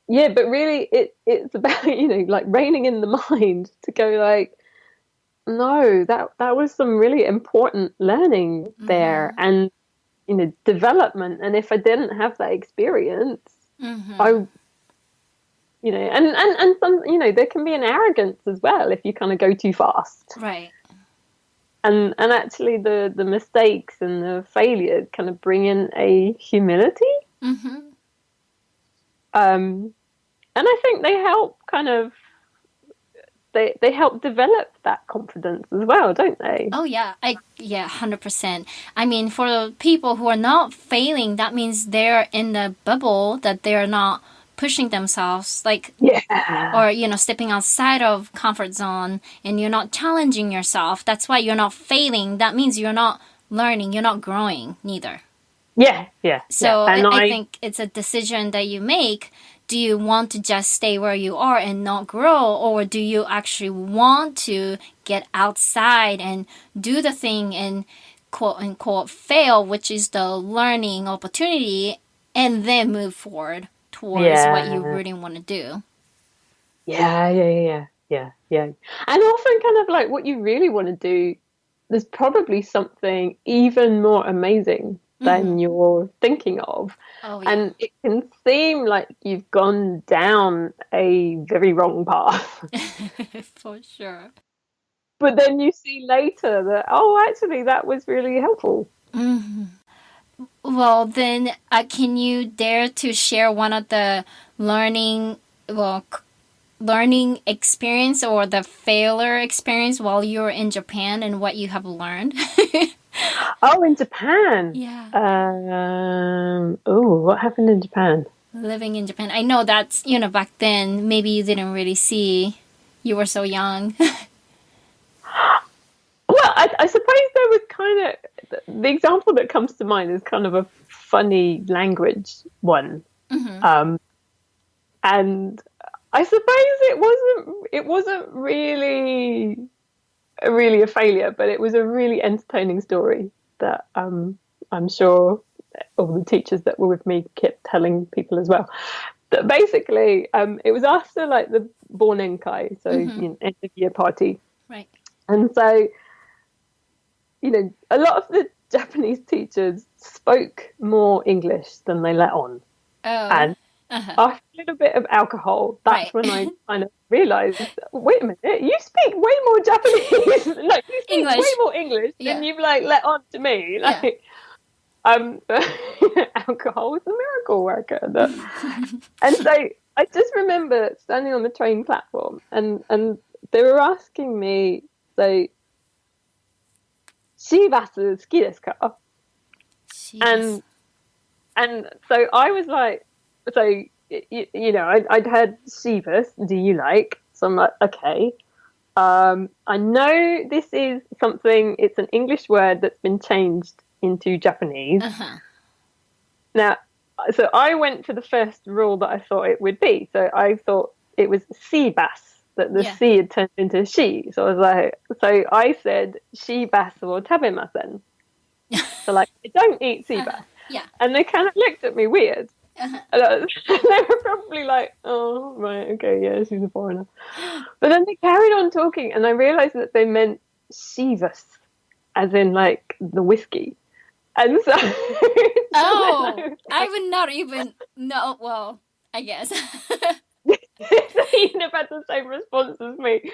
yeah, but really, it's about like reining in the mind to go like, no, that was some really important learning there, Mm-hmm. and development. And if I didn't have that experience, I Mm-hmm. and some there can be an arrogance as well if you kind of go too fast, Right. and actually the mistakes and the failures kind of bring in a humility, Mm-hmm. and I think they help kind of they help develop that confidence as well, don't they? Oh yeah, 100%. I mean, for the people who are not failing, that means they're in the bubble that they're not pushing themselves, like, Yeah, or stepping outside of comfort zone, and you're not challenging yourself. That's why you're not failing. That means you're not learning, you're not growing neither. yeah, yeah, yeah. So And I I think it's a decision that you make. Do you want to just stay where you are and not grow, or do you actually want to get outside and do the thing and quote unquote fail, which is the learning opportunity, and then move forward towards what you yeah, really want to do? yeah, yeah, yeah, yeah, yeah. And often, kind of like what you really want to do, there's probably something even more amazing than Mm-hmm. you're thinking of. Oh yeah, And it can seem like you've gone down a very wrong path. for sure. But then you see later that, oh, actually, that was really helpful. Mm-hmm. Well, then, can you dare to share one of the learning, well, learning experience or the failure experience while you were in Japan and what you have learned? Oh, in Japan. Yeah. Oh, what happened in Japan? Living in Japan. I know that's, back then, maybe you didn't really see. You were so young. Well, I suppose there was kind of the example that comes to mind is kind of a funny language one, Hmm. um, and I suppose it wasn't really a failure, but it was a really entertaining story that I'm sure all the teachers that were with me kept telling people as well. That basically, it was after like the Bornenkai, so Hmm. end of year party, Right. and so a lot of the Japanese teachers spoke more English than they let on. Oh. And Uh-huh. after a little bit of alcohol, Right. that's when I kind of realized, wait a minute, you speak way more Japanese, like you speak way English. more English than Yeah. you've like let on to me. Yeah. Like, alcohol was a miracle worker. And so I just remember standing on the train platform, and they were asking me, so, シーバス好きですか? She was. And so I was like, so I'd heard Shivas, do you like? So I'm like, okay. I know this is something, it's an English word that's been changed into Japanese. Uh-huh. Now, so I went for the first rule that I thought it would be. So I thought it was sea bass, that the sea had turned into she. So I was like, so I said, she bass or tabemasen. So like, I don't eat sea bass. Yeah. And they kind of looked at me weird. Uh-huh. And they were probably like, oh, right, okay, yeah, she's a foreigner. But then they carried on talking, and I realized that they meant Chivas, as in like the whiskey. And so, I would not even know. Well, I guess. you'd have had the same response as me.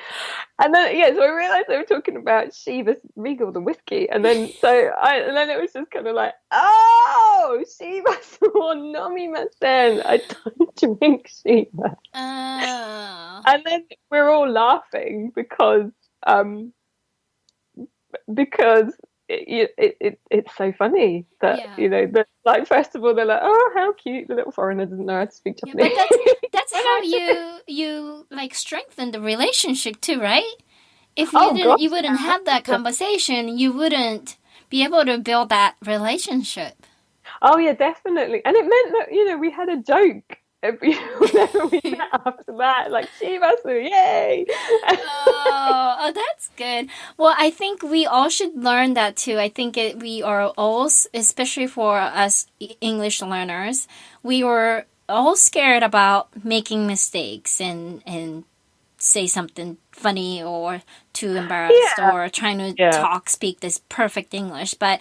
And then, so I realized they were talking about Chivas Regal, the whiskey. And then, and then it was just kind of like, oh, Chivas or Nomimasen. I don't drink Chivas. Oh. And then we're all laughing because it's so funny that that, like, first of all they're like, oh, how cute, the little foreigner doesn't know how to speak Japanese. But that's how you like strengthen the relationship too, right? If you wouldn't have that conversation, you wouldn't be able to build that relationship. Oh yeah, definitely. And it meant that we had a joke whenever we met after that, like Shimasu, yay! Oh, that's good. Well, I think we all should learn that too. I think we are all, especially for us English learners, we were all scared about making mistakes and say something funny or too embarrassed or trying to speak this perfect English. But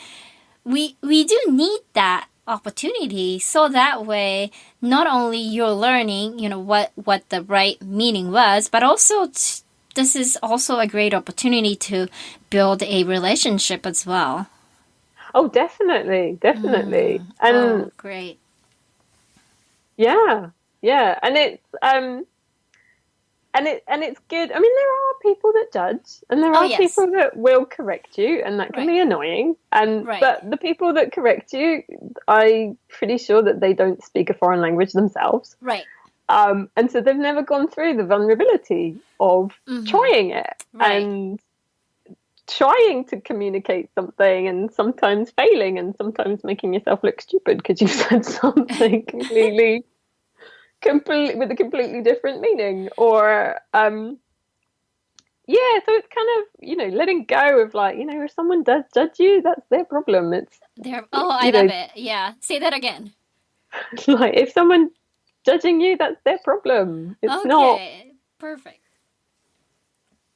we do need that opportunity, so that way not only you're learning what the right meaning was, but also this is also a great opportunity to build a relationship as well. Oh, definitely. And great. And it's good. I mean, there are people that judge, and there are people that will correct you, and that can be annoying. But the people that correct you, I'm pretty sure that they don't speak a foreign language themselves. Right. And so they've never gone through the vulnerability of trying it and trying to communicate something, and sometimes failing, and sometimes making yourself look stupid because you've said something with a completely different meaning, or so it's kind of letting go of, like, if someone does judge you, that's their problem. It's I love it. Yeah, say that again. Like, if someone's judging you, that's their problem. It's not perfect.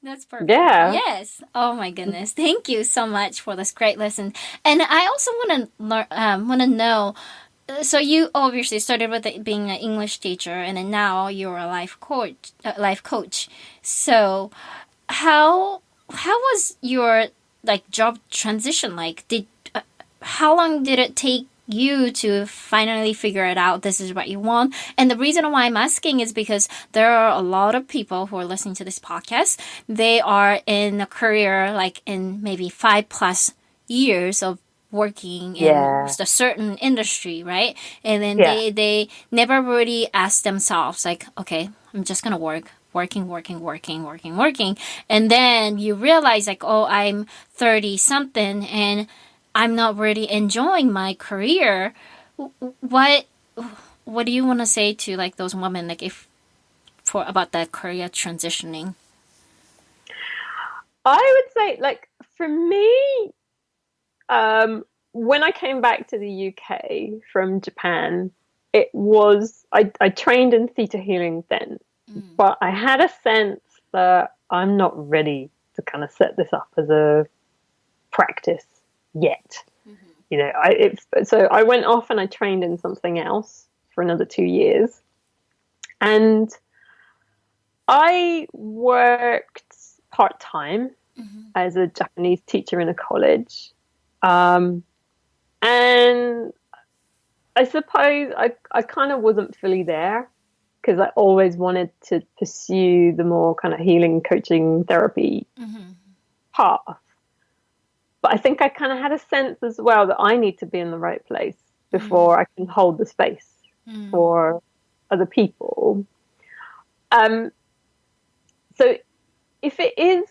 That's perfect. Yeah. Yes. Oh my goodness. Thank you so much for this great lesson. And I also want to know. So you obviously started with being an English teacher, and then now you're a life coach. So, how was your job transition like? How long did it take you to finally figure it out? This is what you want. And the reason why I'm asking is because there are a lot of people who are listening to this podcast. They are in a career in maybe 5+ years of working in a certain industry, right? And then they never really ask themselves, okay, I'm just gonna working. And then you realize, I'm 30 something and I'm not really enjoying my career. What do you want to say to those women, about that career transitioning? I would say, for me, when I came back to the UK from Japan, it was, I trained in theta healing then, but I had a sense that I'm not ready to kind of set this up as a practice yet. So I went off and I trained in something else for another 2 years, and I worked part-time as a Japanese teacher in a college. And I suppose I kind of wasn't fully there because I always wanted to pursue the more kind of healing, coaching, therapy path. But I think I kind of had a sense as well that I need to be in the right place before I can hold the space for other people. So if it is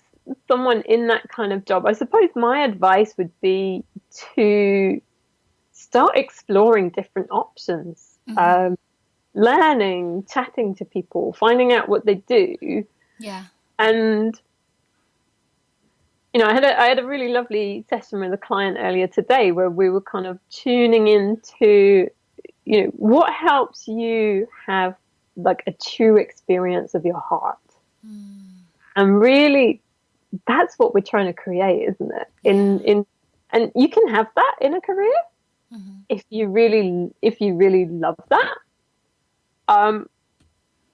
someone in that kind of job, I suppose my advice would be to start exploring different options, learning, chatting to people, finding out what they do. Yeah. And, you know, I had a really lovely session with a client earlier today where we were kind of tuning into, you know, what helps you have like a true experience of your heart. And really, that's what we're trying to create, isn't it? And you can have that in a career if you really love that. And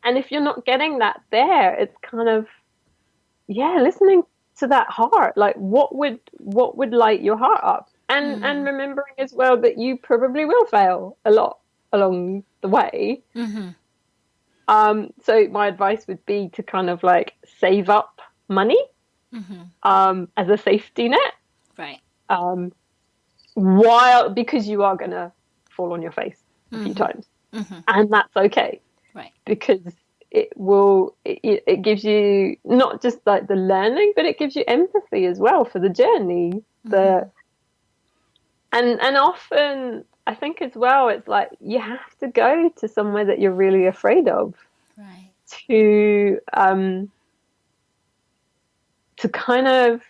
if you're not getting that there, it's kind of, listening to that heart. Like, what would light your heart up? And remembering as well that you probably will fail a lot along the way. So my advice would be to kind of like save up money as a safety net. Right. Because you are going to fall on your face a few times. And that's okay. Right. Because it gives you not just like the learning, but it gives you empathy as well for the journey. And often I think as well, it's like you have to go to somewhere that you're really afraid of. Right. To kind of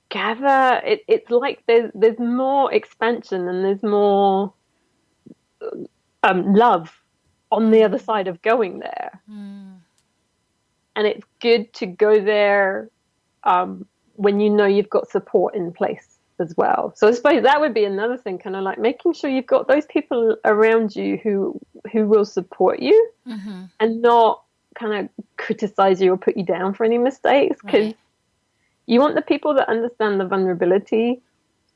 gather it's like there's more expansion and there's more love on the other side of going there. And it's good to go there when you know you've got support in place as well. So I suppose that would be another thing, kind of like making sure you've got those people around you who will support you and not kind of criticize you or put you down for any mistakes, because you want the people that understand the vulnerability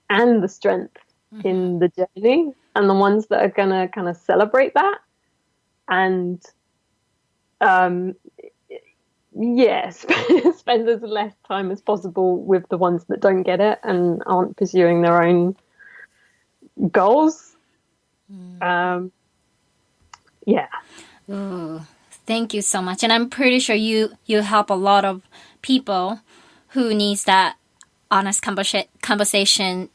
and the strength in the journey, and the ones that are gonna kind of celebrate that and spend as less time as possible with the ones that don't get it and aren't pursuing their own goals. Ooh, thank you so much. And I'm pretty sure you help a lot of people who needs that honest conversation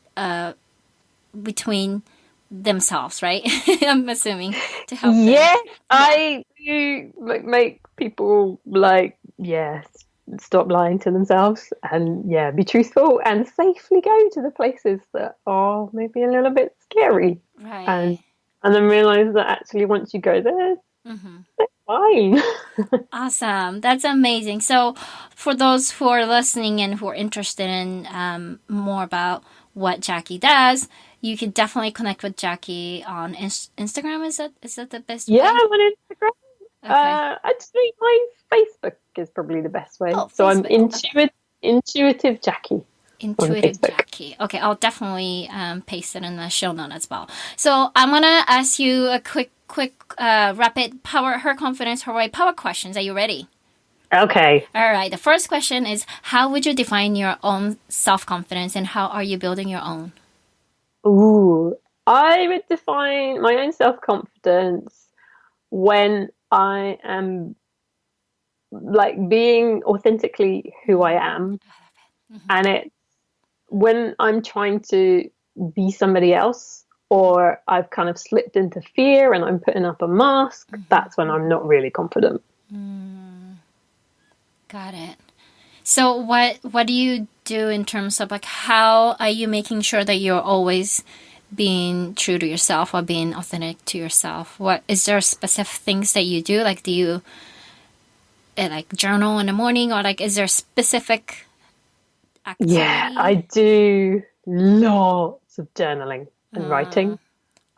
between themselves, right? I'm assuming, to help them. Yes, I do make people stop lying to themselves and be truthful and safely go to the places that are maybe a little bit scary. Right. And then realize that actually once you go there, it's fine. Awesome. That's amazing. So for those who are listening and who are interested in more about what Jackie does, you can definitely connect with Jackie on Instagram. Is that the best way? Yeah, I'm on Instagram. Okay. Actually, my Facebook is probably the best way. Oh, so Facebook. I'm Intuitive Jackie. Intuitive Jackie. Okay, I'll definitely paste it in the show note as well. So I'm gonna ask you a quick rapid her confidence, her way power questions. Are you ready? Okay. All right. The first question is, how would you define your own self-confidence, and how are you building your own? Ooh, I would define my own self-confidence when I am like being authentically who I am. And it's when I'm trying to be somebody else, or I've kind of slipped into fear and I'm putting up a mask, that's when I'm not really confident. Got it. So what do you do in terms of like, how are you making sure that you're always being true to yourself or being authentic to yourself? What is there specific things that you do? Like, do you like journal in the morning, or like is there specific activity? Yeah, I do lots of journaling and writing.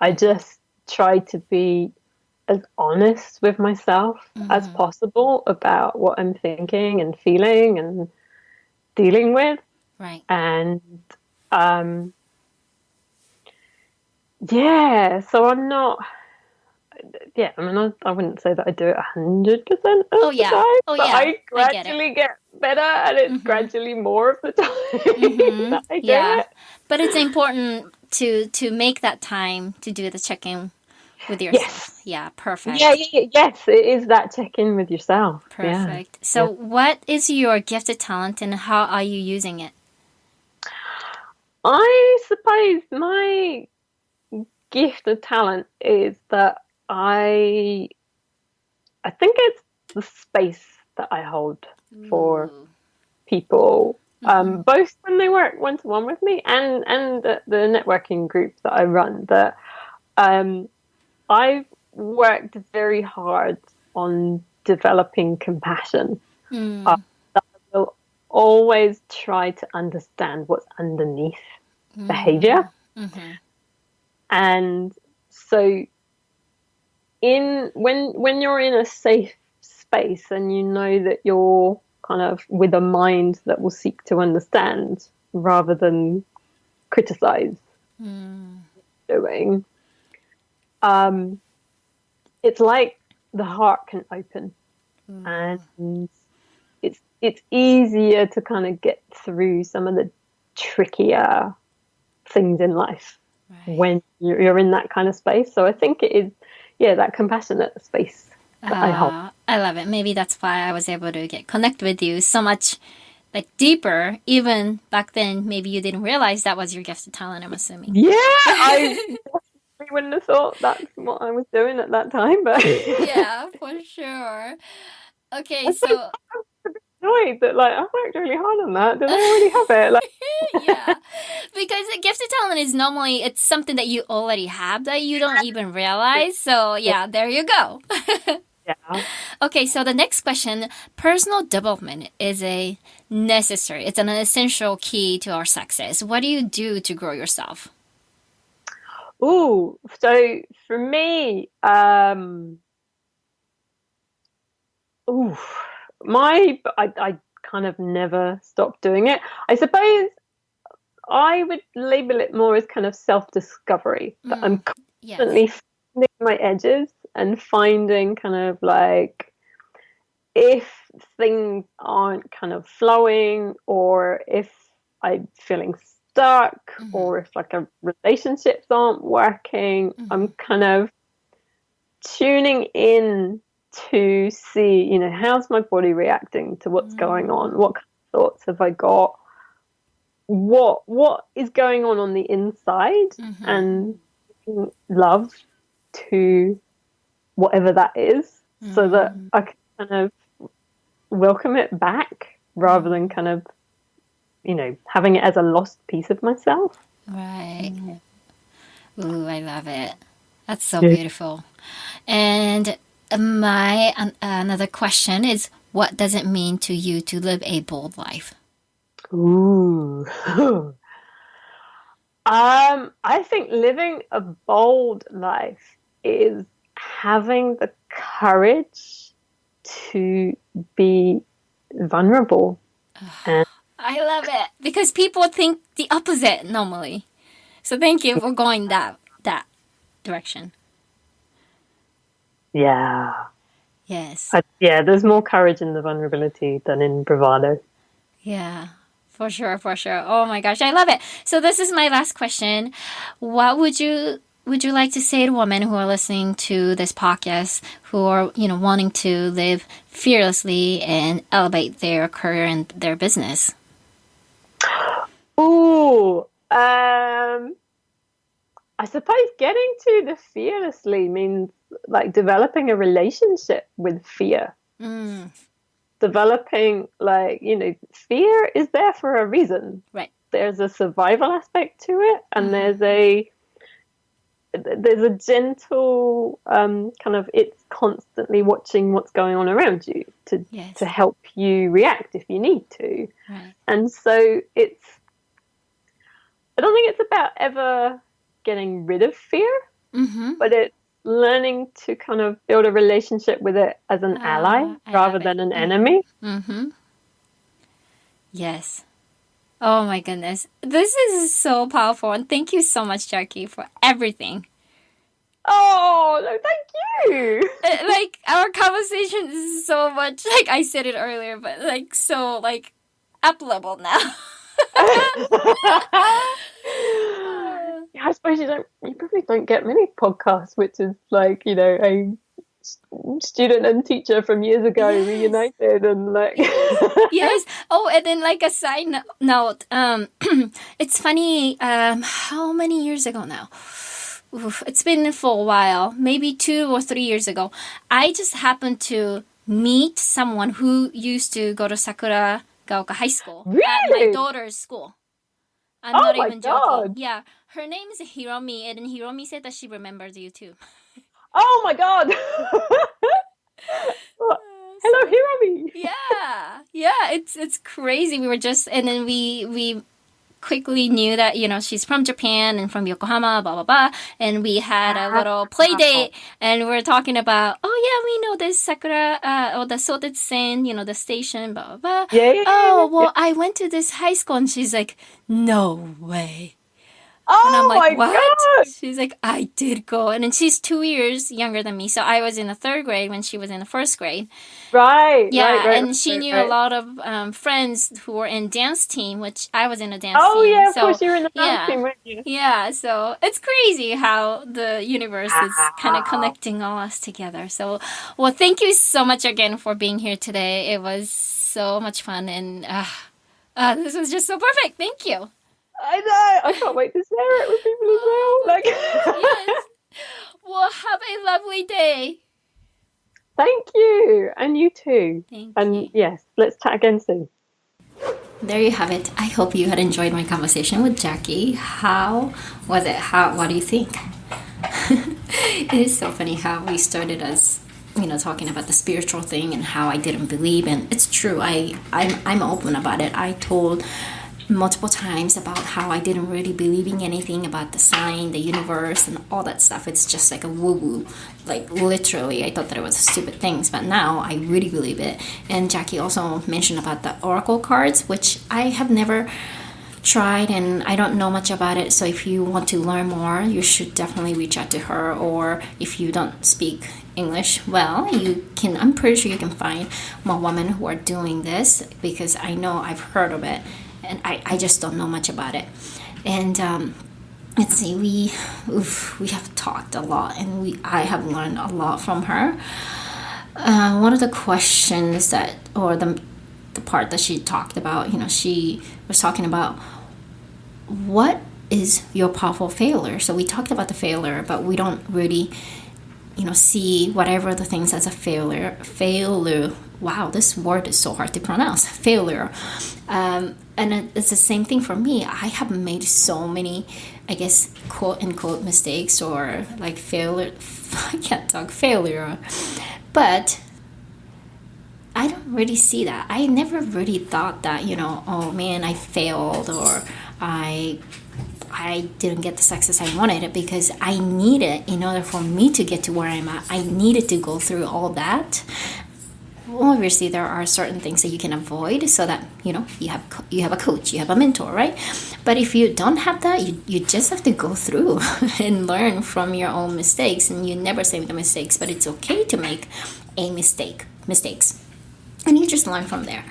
I just try to be as honest with myself as possible about what I'm thinking and feeling and dealing with. Right. And so I'm not. Yeah, I mean, I wouldn't say that I do it 100% of the time. But I gradually get better, and it's gradually more of the time that I do it. But it's important to make that time to do the check-in with yourself. Yes. Yeah, perfect. Yes, it is that check-in with yourself. Perfect. Yeah. So what is your gifted talent and how are you using it? I suppose my gift of talent is that I think it's the space that I hold for Ooh. people, Mm-hmm. both when they work one-to-one with me and the networking group that I run. That I've worked very hard on developing compassion. Uh, Mm. that I will always try to understand what's underneath behavior. Mm-hmm. And so in when you're in a safe space and you know that you're kind of with a mind that will seek to understand rather than criticize Mm. doing, um, it's like the heart can open Ooh. and it's easier to kind of get through some of the trickier things in life Right. when you're in that kind of space. So I think it is, yeah, that compassionate space that I hold. I love it. Maybe that's why I was able to get connect with you so much like deeper. Even back then, maybe you didn't realize that was your gifted talent, I'm assuming. Yeah, I definitely wouldn't have thought that's what I was doing at that time, but Yeah, for sure. Okay, I think so I'm a bit annoyed that like I worked really hard on that. Did I already have it? Like, yeah, because a gifted talent is normally it's something that you already have that you don't even realize. So yeah, there you go. yeah. Okay, so the next question, personal development is a necessary, it's an essential key to our success. What do you do to grow yourself? Ooh, so for me, ooh, I kind of never stopped doing it. I suppose I would label it more as kind of self-discovery, that I'm Yes. constantly finding my edges and finding kind of like if things aren't kind of flowing or if I'm feeling stuck Mm-hmm. or if like a relationships aren't working, Mm-hmm. I'm kind of tuning in to see, how's my body reacting to what's going on? What kind of thoughts have I got? What is going on the inside, Mm-hmm. and love to whatever that is, so that Mm-hmm. I can kind of welcome it back rather than kind of having it as a lost piece of myself. Right. Ooh, I love it. That's so Yeah. beautiful. And my another question is, what does it mean to you to live a bold life? Ooh. I think living a bold life is having the courage to be vulnerable. And I love it because people think the opposite normally. So thank you for going that direction. yeah, Yes. yeah, there's more courage in the vulnerability than in bravado. Yeah. For sure, for sure. Oh my gosh, I love it. So this is my last question. What would you like to say to women who are listening to this podcast who are, wanting to live fearlessly and elevate their career and their business? Ooh, I suppose getting to the fearlessly means like developing a relationship with fear. Mm, Developing like, fear is there for a reason. right. There's a survival aspect to it, and Mm-hmm. there's a gentle kind of it's constantly watching what's going on around you to Yes. help you react if you need to. Right. And so I don't think it's about ever getting rid of fear, Mm-hmm. but it's learning to kind of build a relationship with it as an ally I rather love it. than an enemy. Mm-hmm. Yes. Oh my goodness. This is so powerful. And thank you so much, Jackie, for everything. Oh, no, thank you. Like, our conversation is so much, like I said it earlier, but like, so, like, up level now. I suppose you probably don't get many podcasts, which is like, a student and teacher from years ago Yes. reunited and like. Yes. Oh, and then like a side note, it's funny. How many years ago now? Oof, it's been for a while, maybe 2 or 3 years ago. I just happened to meet someone who used to go to Sakura Gaoka High School at my Really? daughter's school. I'm Oh not my even God. joking. Yeah, her name is Hiromi, and then Hiromi said that she remembers you too. Oh my God. Hello, So Hiromi. yeah, it's crazy. We were just, and then we quickly knew that she's from Japan and from Yokohama, blah blah blah, and we had a little play date, and we're talking about, oh yeah, we know this Sakura or the Sotetsen, the station, blah blah blah. Yeah. Oh well, I went to this high school, and she's like, no way. And I'm Oh like, my what? God. She's like, I did go. And then she's 2 years younger than me. So I was in the third grade when she was in the first grade. Right. Yeah, Right. and she knew a lot of friends who were in dance team, which I was in a dance Oh team. yeah, of So course you were in the dance yeah, team, weren't you? yeah. So it's crazy how the universe is kind of connecting all us together. So, well, thank you so much again for being here today. It was so much fun, and this was just so perfect. Thank you. I know. I can't wait to share it with people as well. Like, Yes. Well, have a lovely day. thank you, and you too. Thank And you. yes, let's chat again soon. There you have it. I hope you had enjoyed my conversation with Jackie. How was it? What do you think? It is so funny how we started as talking about the spiritual thing and how I didn't believe, and it's true. I'm open about it. I told multiple times about how I didn't really believe in anything about the sign, the universe, and all that stuff. It's just like a woo-woo. Like literally, I thought that it was stupid things, but now I really believe it. And Jackie also mentioned about the oracle cards, which I have never tried and I don't know much about it. So if you want to learn more, you should definitely reach out to her. Or if you don't speak English well, I'm pretty sure you can find more women who are doing this, because I know I've heard of it. And I just don't know much about it. And let's see, we have talked a lot, and I have learned a lot from her. One of the questions or the part that she talked about, she was talking about what is your powerful failure. So we talked about the failure, but we don't really see whatever the things as a failure. Wow, this word is so hard to pronounce. Failure. And it's the same thing for me. I have made so many, I guess, quote unquote mistakes, or like failure. I can't talk failure. But I don't really see that. I never really thought that, oh man, I failed, or I didn't get the success I wanted, because I needed, in order for me to get to where I'm at, I needed to go through all that. Obviously, there are certain things that you can avoid, so that you have a coach, you have a mentor, right? But if you don't have that, you just have to go through and learn from your own mistakes. And you never say the mistakes, but it's okay to make mistakes, and you just learn from there.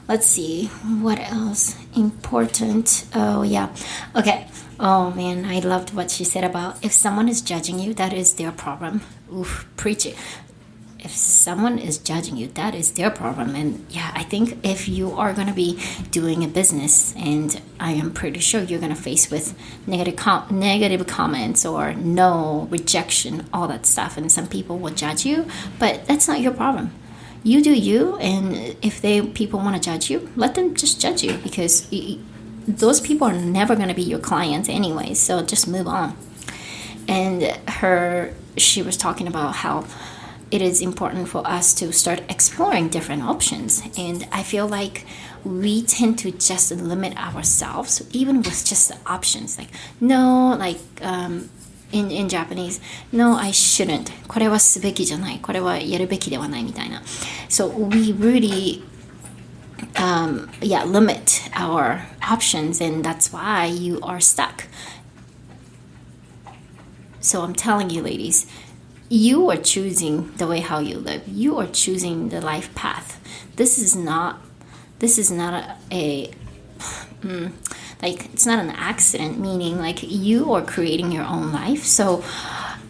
Let's see, what else important? Oh yeah, okay. Oh man, I loved what she said about, if someone is judging you, that is their problem. Oof, preach it. If someone is judging you, that is their problem. And yeah, I think if you are going to be doing a business, and I am pretty sure you're going to face with negative comments, or no, rejection, all that stuff, and some people will judge you, but that's not your problem. You do you, and if people want to judge you, let them just judge you, because those people are never going to be your clients anyway, so just move on. And she was talking about how it is important for us to start exploring different options. And I feel like we tend to just limit ourselves, even with just the options. Like, no, like in Japanese, no, I shouldn't. これはすべきじゃない。これはやるべきではないみたいな. So we really limit our options, and that's why you are stuck. So I'm telling you, ladies, you are choosing the way how you live. You are choosing the life path. This is not Like, it's not an accident, meaning like you are creating your own life. So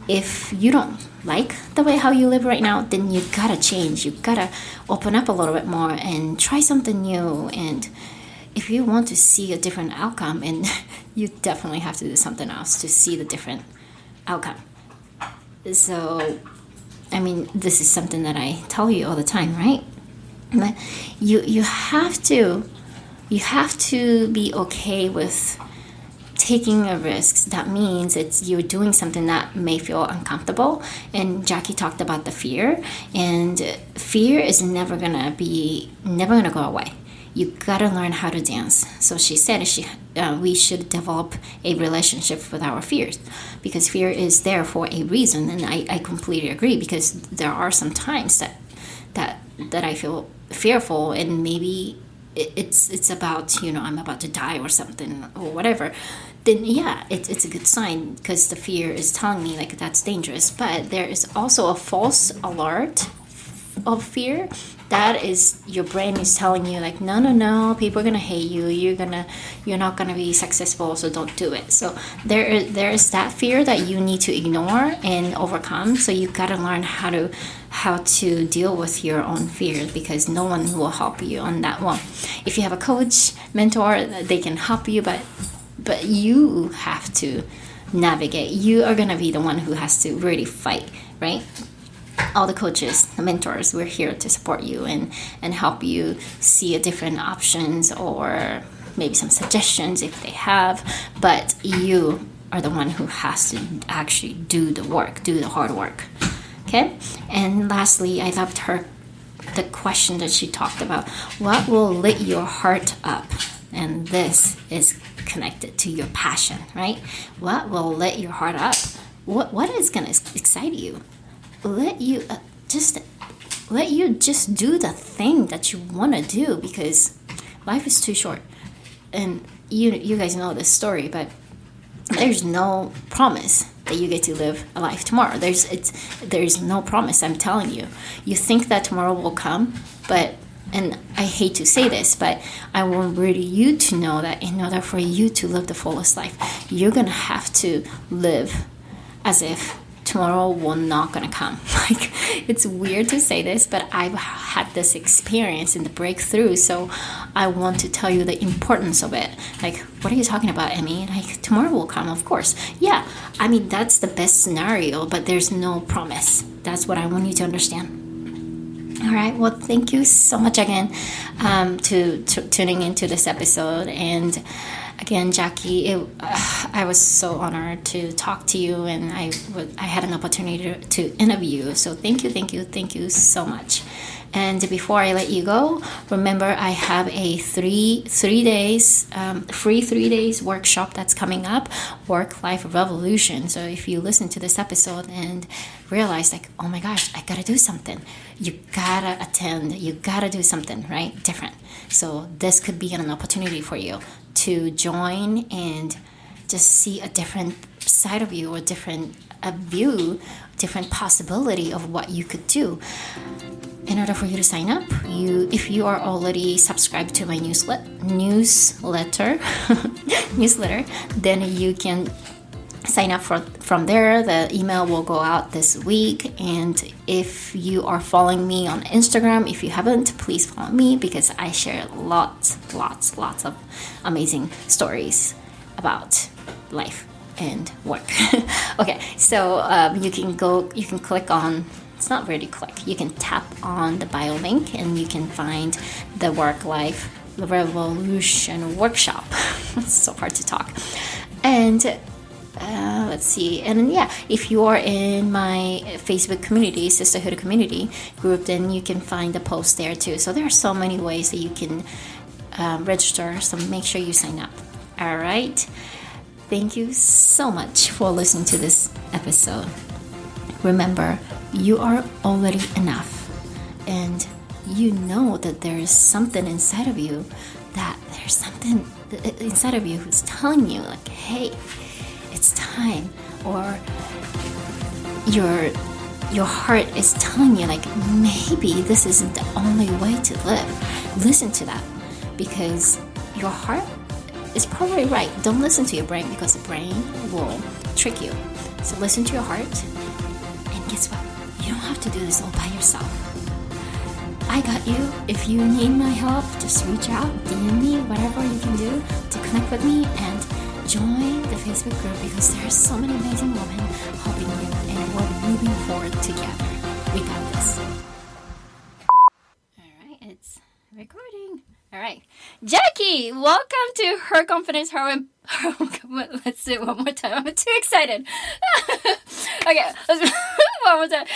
if you don't like the way how you live right now, then you gotta change. You gotta open up a little bit more and try something new. And if you want to see a different outcome, and you definitely have to do something else to see the different outcome. So, I mean, this is something that I tell you all the time, right? But you have to be okay with taking a risk. That means you're doing something that may feel uncomfortable. And Jackie talked about the fear, and fear is never gonna go away. You gotta learn how to dance. So she said we should develop a relationship with our fears, because fear is there for a reason. And I completely agree, because there are some times that I feel fearful, and maybe it's about, I'm about to die or something or whatever. Then yeah, it's a good sign, because the fear is telling me like that's dangerous. But there is also a false alert of fear. That is, your brain is telling you like, no, people are gonna hate you. You're not gonna be successful, so don't do it. So there is that fear that you need to ignore and overcome. So you gotta learn how to deal with your own fears, because no one will help you on that one. If you have a coach, mentor, they can help you, but you have to navigate. You are gonna be the one who has to really fight, right? All the coaches, the mentors, we're here to support you and help you see a different options, or maybe some suggestions if they have. But you are the one who has to actually do the work, do the hard work. Okay? And lastly, I loved the question that she talked about. What will lit your heart up? And this is connected to your passion, right? What will lit your heart up? What is going to excite you? Let you just do the thing that you want to do, because life is too short. And you guys know this story, but there's no promise that you get to live a life tomorrow. There's no promise, I'm telling you. You think that tomorrow will come, and I hate to say this, but I want really you to know that in order for you to live the fullest life, you're gonna have to live as if tomorrow will not gonna come. Like, it's weird to say this, but I've had this experience in the breakthrough, so I want to tell you the importance of it. Like, what are you talking about, Emmy? Like, tomorrow will come, of course. Yeah, I mean, that's the best scenario, but there's no promise. That's what I want you to understand. All right, well, thank you so much again to tuning into this episode. And again, Jackie, I was so honored to talk to you, and I had an opportunity to interview you. So thank you so much. And before I let you go, remember I have a free 3 days workshop that's coming up, Work-Life Revolution. So if you listen to this episode and realize like, oh my gosh, I gotta do something, you gotta attend, you gotta do something, right? Different. So this could be an opportunity for you to join and just see a different side of you, or different view, different possibility of what you could do. In order for you to sign up, if you are already subscribed to my newsletter, then you can sign up from there. The email will go out this week. And if you are following me on Instagram, if you haven't, please follow me, because I share lots of amazing stories about life and work. Okay, so you can click on, it's not really click, you can tap on the bio link, and you can find the Work-Life Revolution workshop. It's so hard to talk. And let's see. And yeah, if you are in my Facebook community, Sisterhood Community group, then you can find the post there too. So there are so many ways that you can register. So make sure you sign up. All right. Thank you so much for listening to this episode. Remember, you are already enough. And you know that there is something inside of you, who's telling you like, hey, it's time. Or your heart is telling you like, maybe this isn't the only way to live. Listen to that, because your heart is probably right. Don't listen to your brain because the brain will trick you. So listen to your heart. And guess what? You don't have to do this all by yourself. I got you. If you need my help, just reach out, DM me, whatever you can do to connect with me and join the Facebook group because there are so many amazing women helping you and we're moving forward together. We got this. Alright, it's recording. Alright. Jackie, welcome to Her Confidence, let's do it one more time. I'm too excited. Okay, let's one more time.